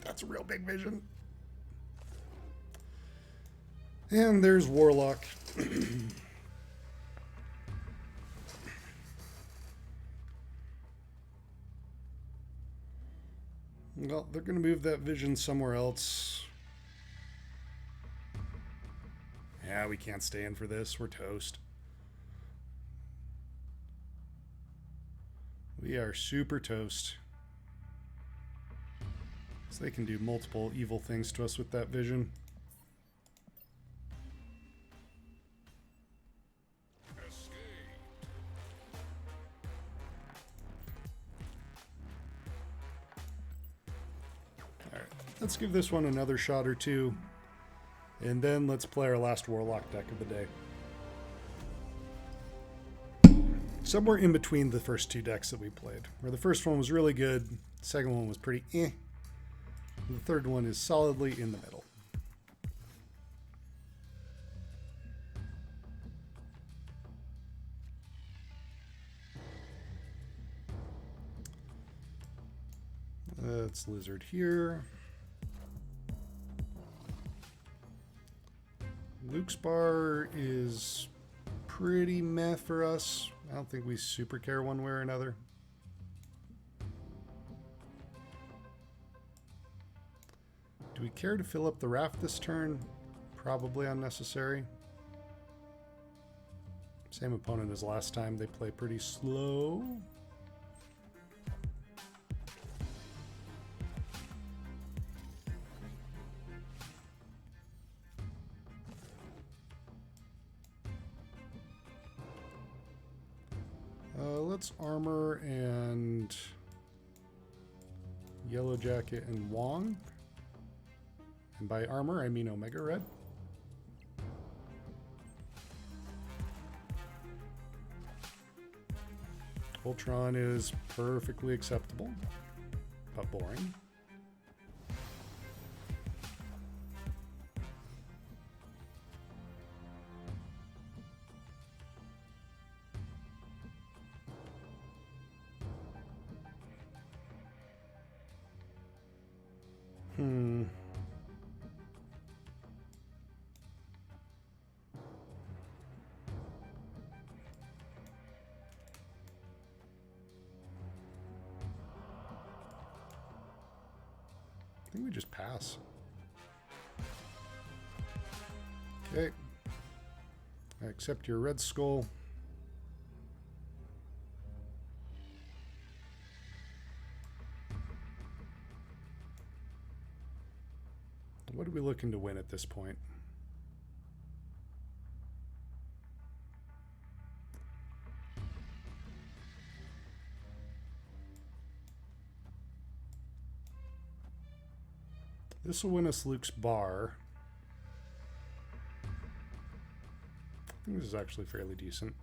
That's a real big vision. And there's Warlock. Well, they're going to move that vision somewhere else. Yeah, we can't stay in for this. We're toast. We are super toast. So they can do multiple evil things to us with that vision. Alright, let's give this one another shot or two. And then let's play our last Warlock deck of the day. Somewhere in between the first two decks that we played. Where the first one was really good, the second one was pretty eh. The third one is solidly in the middle. Let's Lizard here. Luke's Bar is pretty meh for us. I don't think we super care one way or another. Do we care to fill up the raft this turn? Probably unnecessary. Same opponent as last time. They play pretty slow. Let's Armor and Yellow Jacket and Wong. And by Armor, I mean Omega Red. Ultron is perfectly acceptable, but boring. I think we just pass. Okay. I accept your Red Skull. What are we looking to win at this point? This will win us Luke's Bar. I think this is actually fairly decent.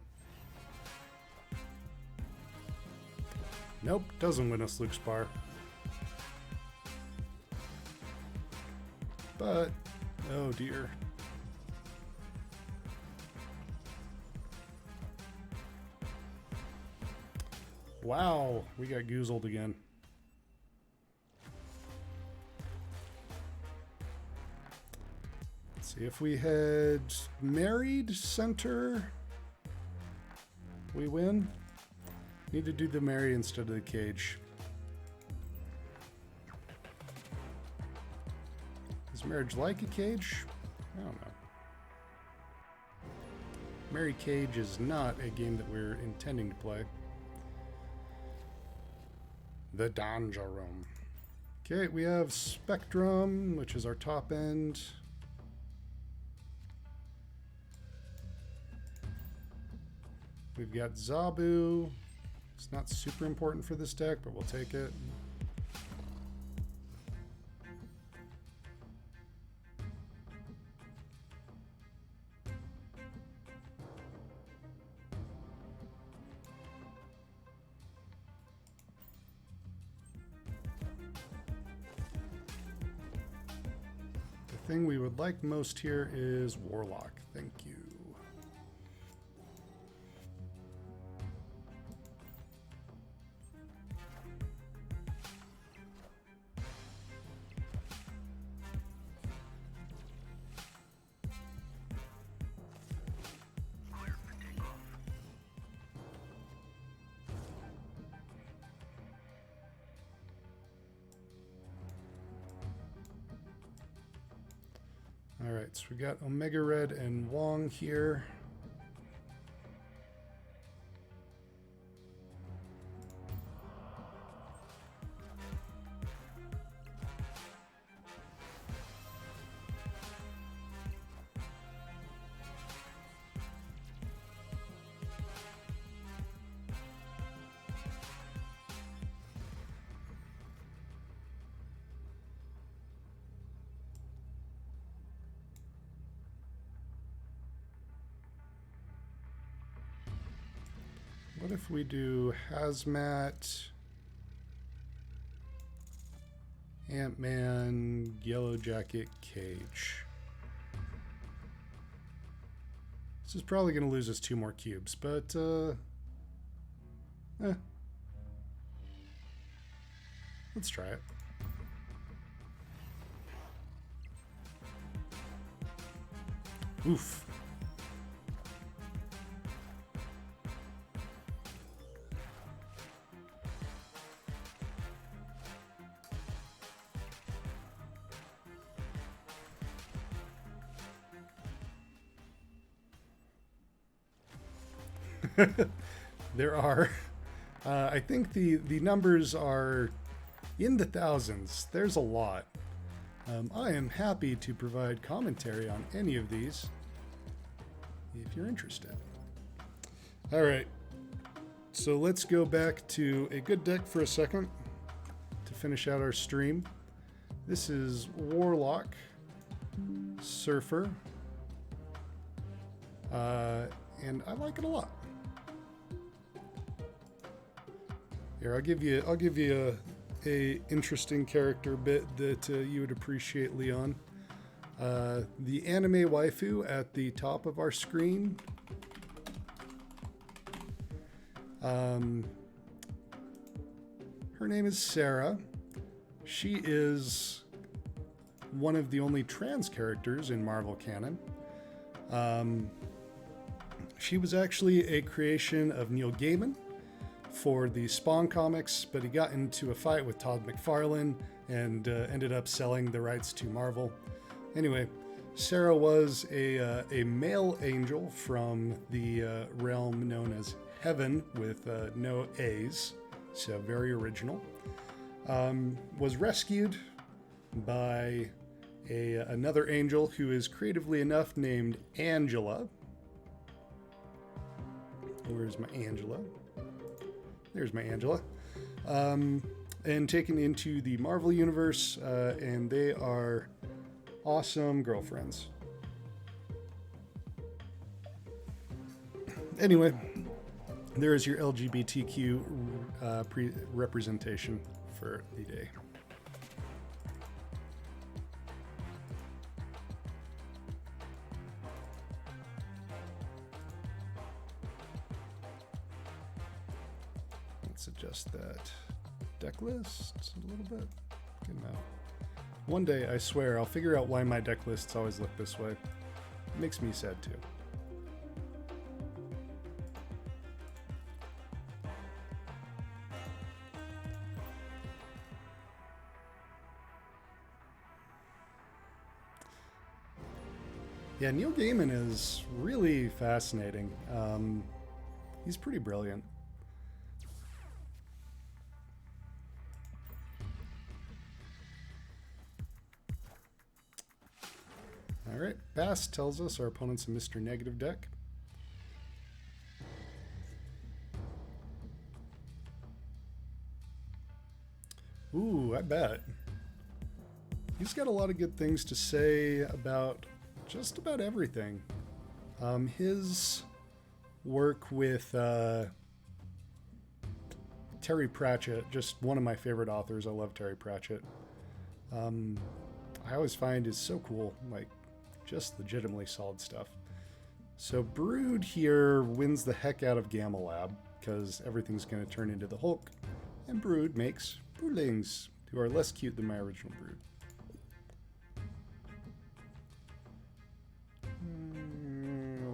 Nope, doesn't win us Luke's Bar. But, oh dear. Wow, we got goozled again. Let's see, if we had married center, we win. Need to do the marry instead of the cage. Is marriage like a cage? I don't know. Marry Cage is not a game that we're intending to play. The Danger Room. Okay, we have Spectrum, which is our top end. We've got Zabu, It's not super important for this deck, but we'll take it. The thing we would like most here is Warlock. Thank you. All right, so we got Omega Red and Wong here. What if we do Hazmat, Ant-Man, Yellow Jacket, Cage? This is probably going to lose us 2 more cubes, but let's try it. Oof. There are. I think the numbers are in the thousands. There's a lot. I am happy to provide commentary on any of these if you're interested. All right. So let's go back to a good deck for a second to finish out our stream. This is Warlock, Surfer, and I like it a lot. Here, I'll give you a interesting character bit that you would appreciate, Leon. The anime waifu at the top of our screen. Her name is Sarah. She is one of the only trans characters in Marvel canon. She was actually a creation of Neil Gaiman for the Spawn comics, but he got into a fight with Todd McFarlane and ended up selling the rights to Marvel. Anyway, Sarah was a male angel from the realm known as Heaven with no A's, so very original. Was rescued by another angel who is creatively enough named Angela. Where's my Angela? There's my Angela. And taken into the Marvel Universe, and they are awesome girlfriends. Anyway, there is your LGBTQ representation for the day. Let's adjust that deck list a little bit. Good enough. One day, I swear, I'll figure out why my deck lists always look this way. It makes me sad too. Yeah, Neil Gaiman is really fascinating. He's pretty brilliant. All right, Bass tells us our opponent's a Mr. Negative deck. I bet. He's got a lot of good things to say about just about everything. His work with Terry Pratchett, just one of my favorite authors. I love Terry Pratchett. I always find is so cool, like just legitimately solid stuff. So Brood here wins the heck out of Gamma Lab because everything's going to turn into the Hulk, and Brood makes broodlings who are less cute than my original Brood.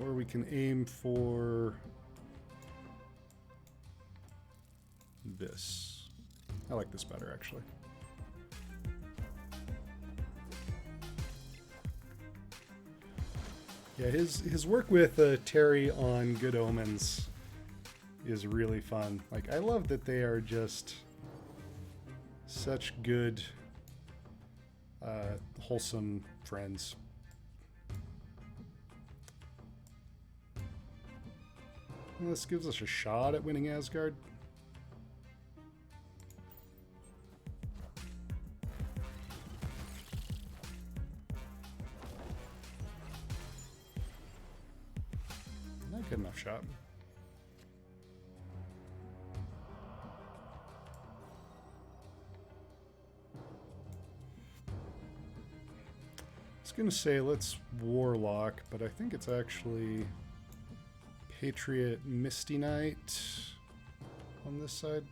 Or we can aim for this. I like this better, actually. Yeah, his work with Terry on Good Omens is really fun. Like, I love that they are just such good, wholesome friends. Well, this gives us a shot at winning Asgard. Not good enough shot. I was gonna say let's Warlock, but I think it's actually Patriot Misty Knight on this side.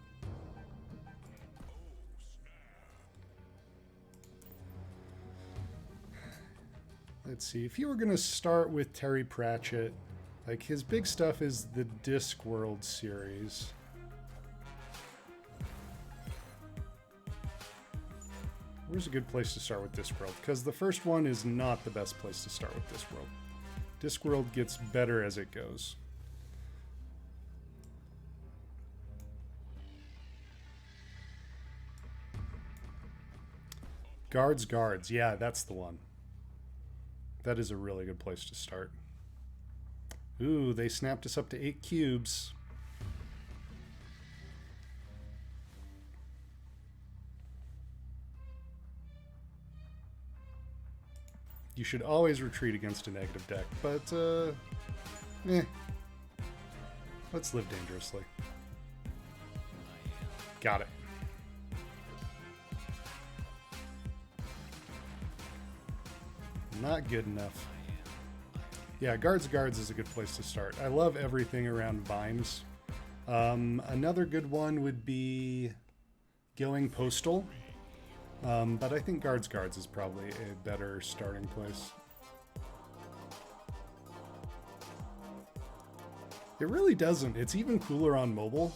Let's see, if you were gonna start with Terry Pratchett, like his big stuff is the Discworld series. Where's a good place to start with Discworld? Because the first one is not the best place to start with Discworld. Discworld gets better as it goes. Guards. Yeah, that's the one. That is a really good place to start. Ooh, they snapped us up to 8 cubes. You should always retreat against a negative deck, but, let's live dangerously. Got it. Not good enough. Yeah, Guards is a good place to start. I love everything around Vimes. Another good one would be going Postal. But I think Guards is probably a better starting place. It really doesn't. It's even cooler on mobile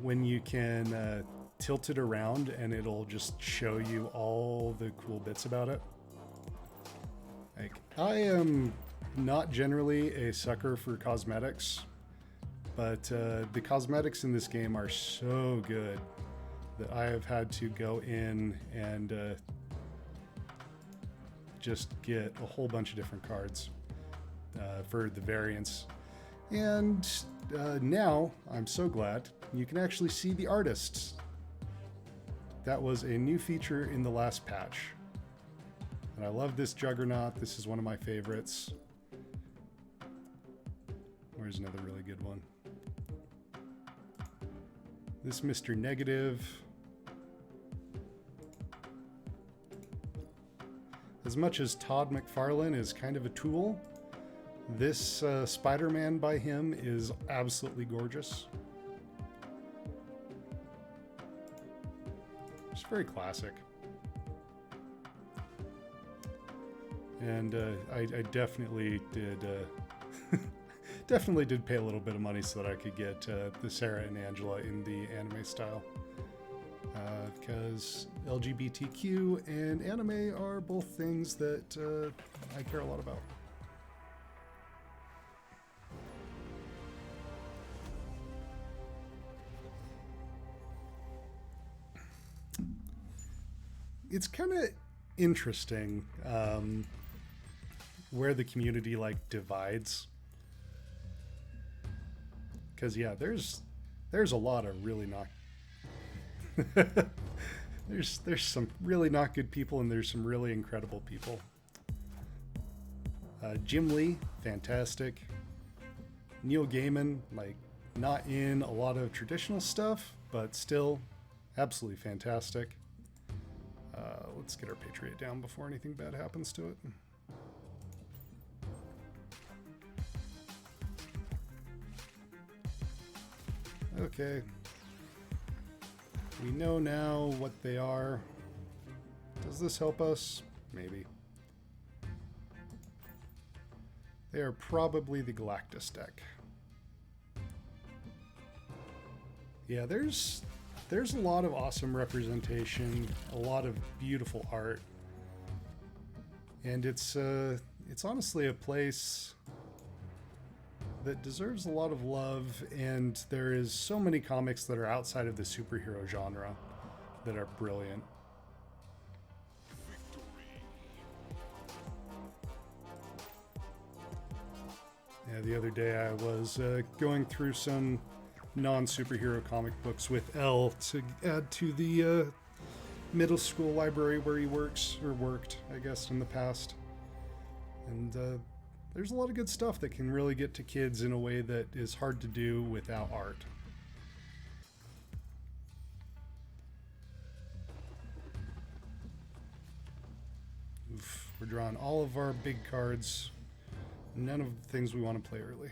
when you can tilt it around and it'll just show you all the cool bits about it. Like, I am not generally a sucker for cosmetics, but the cosmetics in this game are so good that I have had to go in and just get a whole bunch of different cards for the variants. And now, I'm so glad, you can actually see the artists. That was a new feature in the last patch. And I love this Juggernaut. This is one of my favorites. Where's another really good one? This Mr. Negative. As much as Todd McFarlane is kind of a tool, this Spider-Man by him is absolutely gorgeous. It's very classic. And I definitely did definitely did pay a little bit of money so that I could get the Sarah and Angela in the anime style. Because LGBTQ and anime are both things that I care a lot about. It's kind of interesting where the community like divides. Because yeah, there's a lot of really not There's some really not good people, and there's some really incredible people. Jim Lee, fantastic. Neil Gaiman, like, not in a lot of traditional stuff, but still absolutely fantastic. Let's get our Patriot down before anything bad happens to it. Okay. We know now what they are. Does this help us? Maybe. They are probably the Galactus deck. Yeah, there's a lot of awesome representation, a lot of beautiful art, and it's honestly a place that deserves a lot of love. And there is so many comics that are outside of the superhero genre that are brilliant. Yeah, the other day I was going through some non-superhero comic books with L to add to the middle school library where he works, or worked, I guess, in the past. And there's a lot of good stuff that can really get to kids in a way that is hard to do without art. Oof, we're drawing all of our big cards. None of the things we want to play early.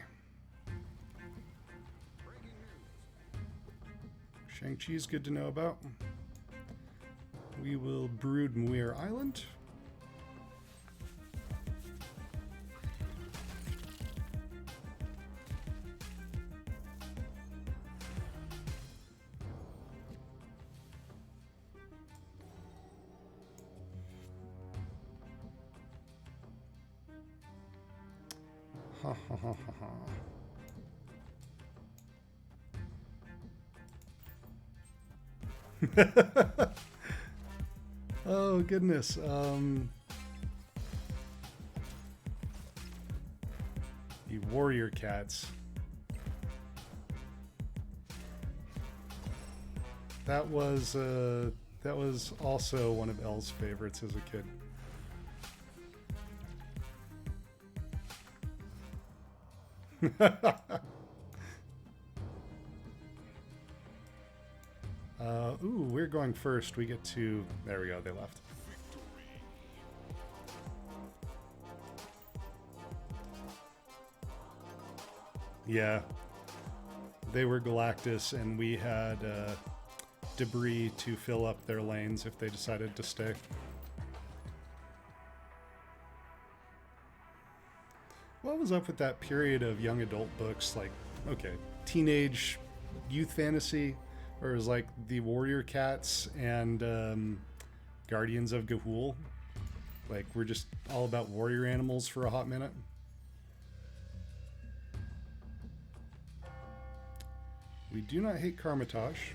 Shang-Chi is good to know about. We will brood Muir Island. Ha ha ha ha ha. Oh goodness. The warrior cats. That was also one of Elle's favorites as a kid. Ooh, we're going first. We get to... There we go, they left. Yeah. They were Galactus, and we had debris to fill up their lanes if they decided to stay. What was up with that period of young adult books, like, okay, teenage youth fantasy, or it was like the Warrior Cats and Guardians of Ga'Hoole? Like, we're just all about warrior animals for a hot minute. We do not hate Karmatage.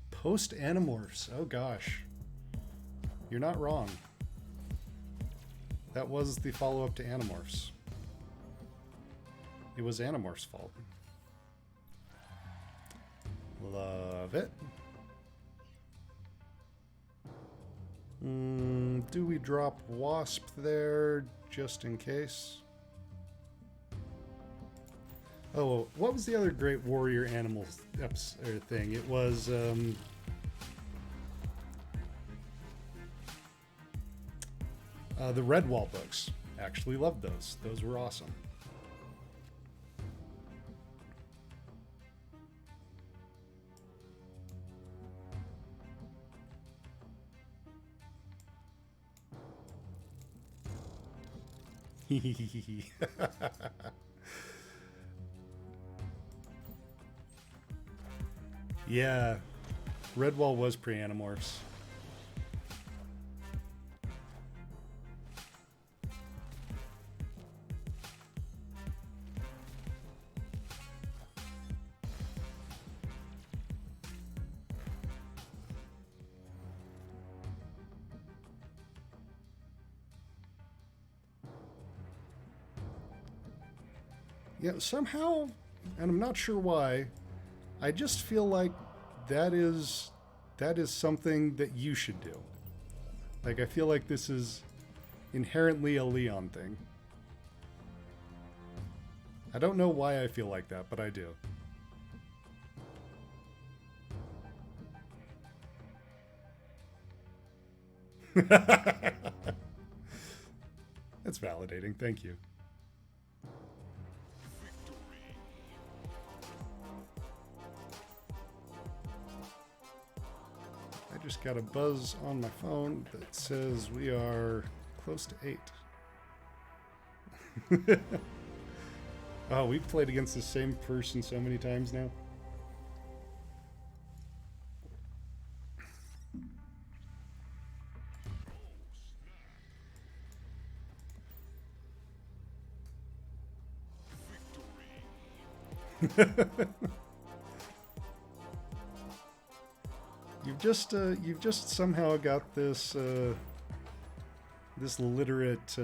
Post-Animorphs. Oh gosh. You're not wrong. That was the follow-up to Animorphs. It was Animorphs' fault. Love it. Do we drop Wasp there just in case? Oh, what was the other great warrior animal thing? It was the Redwall books. Actually loved those. Those were awesome. Yeah, Redwall was pre-Animorphs. Yeah, somehow, and I'm not sure why, I just feel like that is something that you should do. Like, I feel like this is inherently a Leon thing. I don't know why I feel like that, but I do. That's validating. Thank you. I just got a buzz on my phone that says we are close to 8. Oh, we've played against the same person so many times now. You've just somehow got this this literate.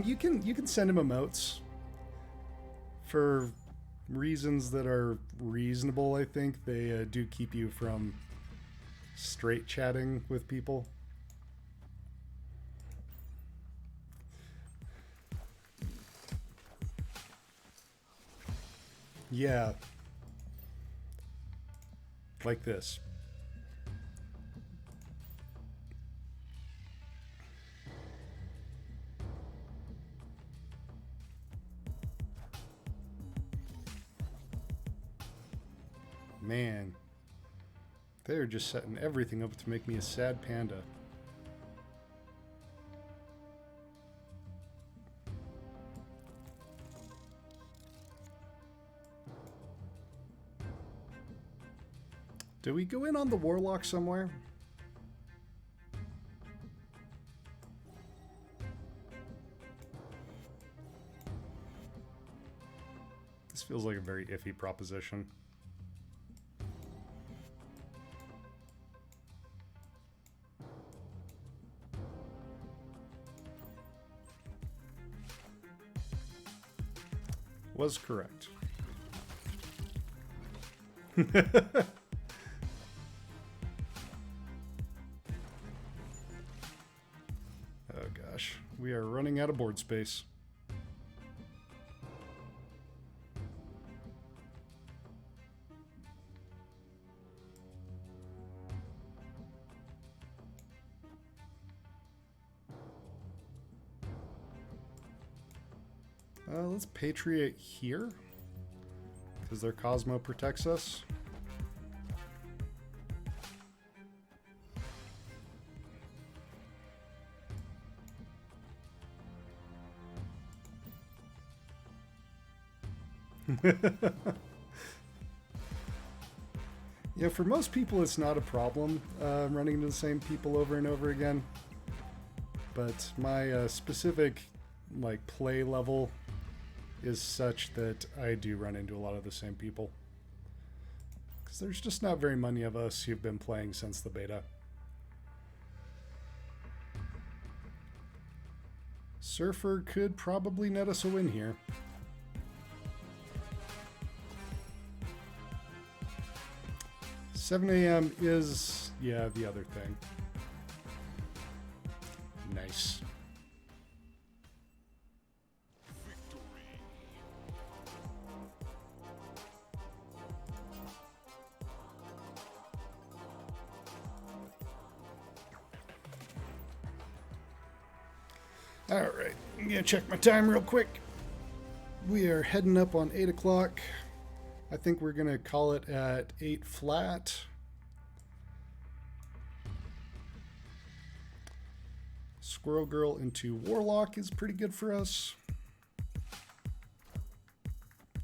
You can send him emotes for reasons that are reasonable. I think they do keep you from straight chatting with people. Yeah. Like this. Man. They're just setting everything up to make me a sad panda. Do we go in on the Warlock somewhere? This feels like a very iffy proposition. Was correct. Oh gosh, we are running out of board space. Let's Patriot here, because their Cosmo protects us. Yeah, for most people it's not a problem running into the same people over and over again. But my specific play level is such that I do run into a lot of the same people. Because there's just not very many of us who've been playing since the beta. Surfer could probably net us a win here. $7 a.m. is, yeah, the other thing. Nice. All right, I'm gonna check my time real quick. We are heading up on 8 o'clock. I think we're gonna call it at 8 flat. Squirrel Girl into Warlock is pretty good for us.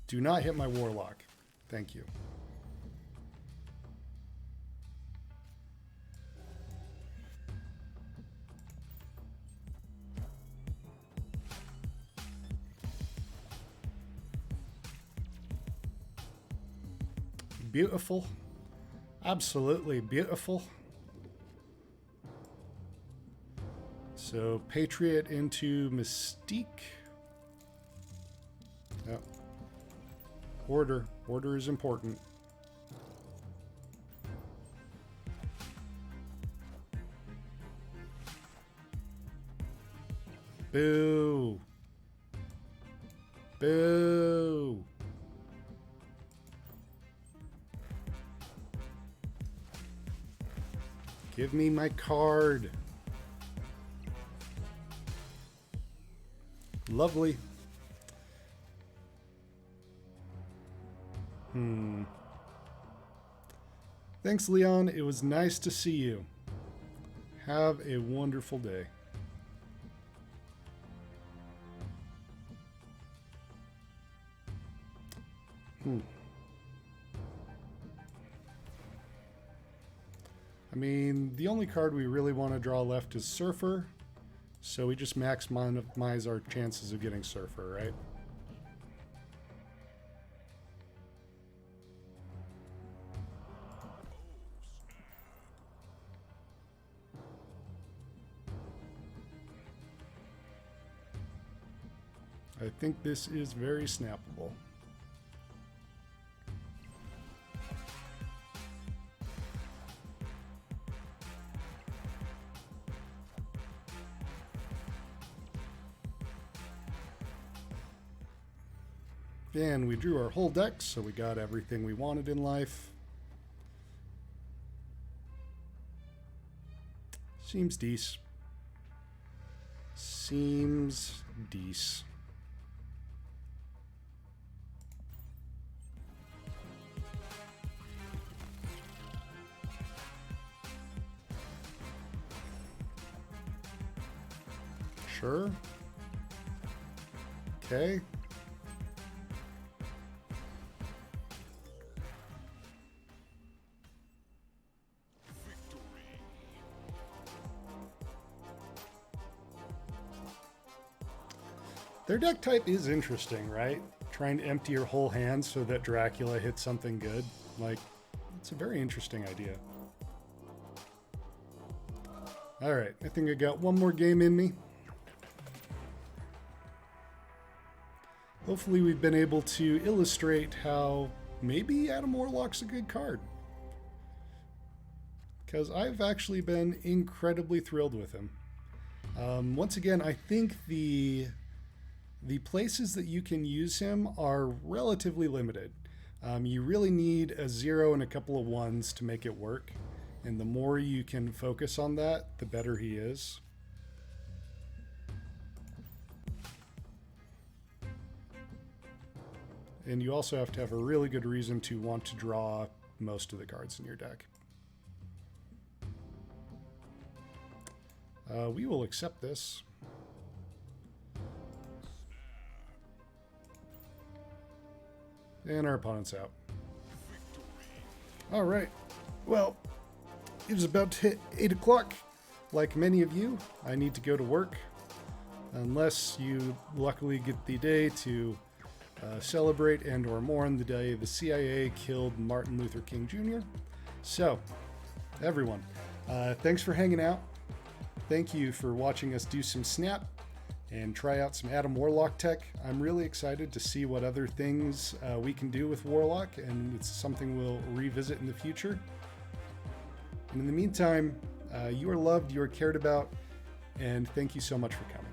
Do not hit my Warlock. Thank you. Beautiful. Absolutely beautiful. So Patriot into Mystique. Yep. Order. Order is important. Boo. Boo. Give me my card. Lovely. Thanks, Leon. It was nice to see you. Have a wonderful day. I mean, the only card we really want to draw left is Surfer, so we just maximize our chances of getting Surfer, right? I think this is very snappable. And we drew our whole deck, so we got everything we wanted in life. Seems decent. Seems decent. Sure. Okay. Their deck type is interesting, right? Trying to empty your whole hand so that Dracula hits something good. Like, it's a very interesting idea. Alright, I think I got one more game in me. Hopefully we've been able to illustrate how maybe Adam Warlock's a good card. Because I've actually been incredibly thrilled with him. Once again, I think the places that you can use him are relatively limited. You really need a 0 and a couple of 1s to make it work. And the more you can focus on that, the better he is. And you also have to have a really good reason to want to draw most of the cards in your deck. We will accept this. And our opponent's out. All right. Well, it is about to hit 8 o'clock. Like many of you, I need to go to work. Unless you luckily get the day to celebrate and or mourn the day the CIA killed Martin Luther King Jr. So, everyone, thanks for hanging out. Thank you for watching us do some Snap and try out some Adam Warlock tech. I'm really excited to see what other things we can do with Warlock, and it's something we'll revisit in the future. And in the meantime, you are loved, you are cared about, and thank you so much for coming.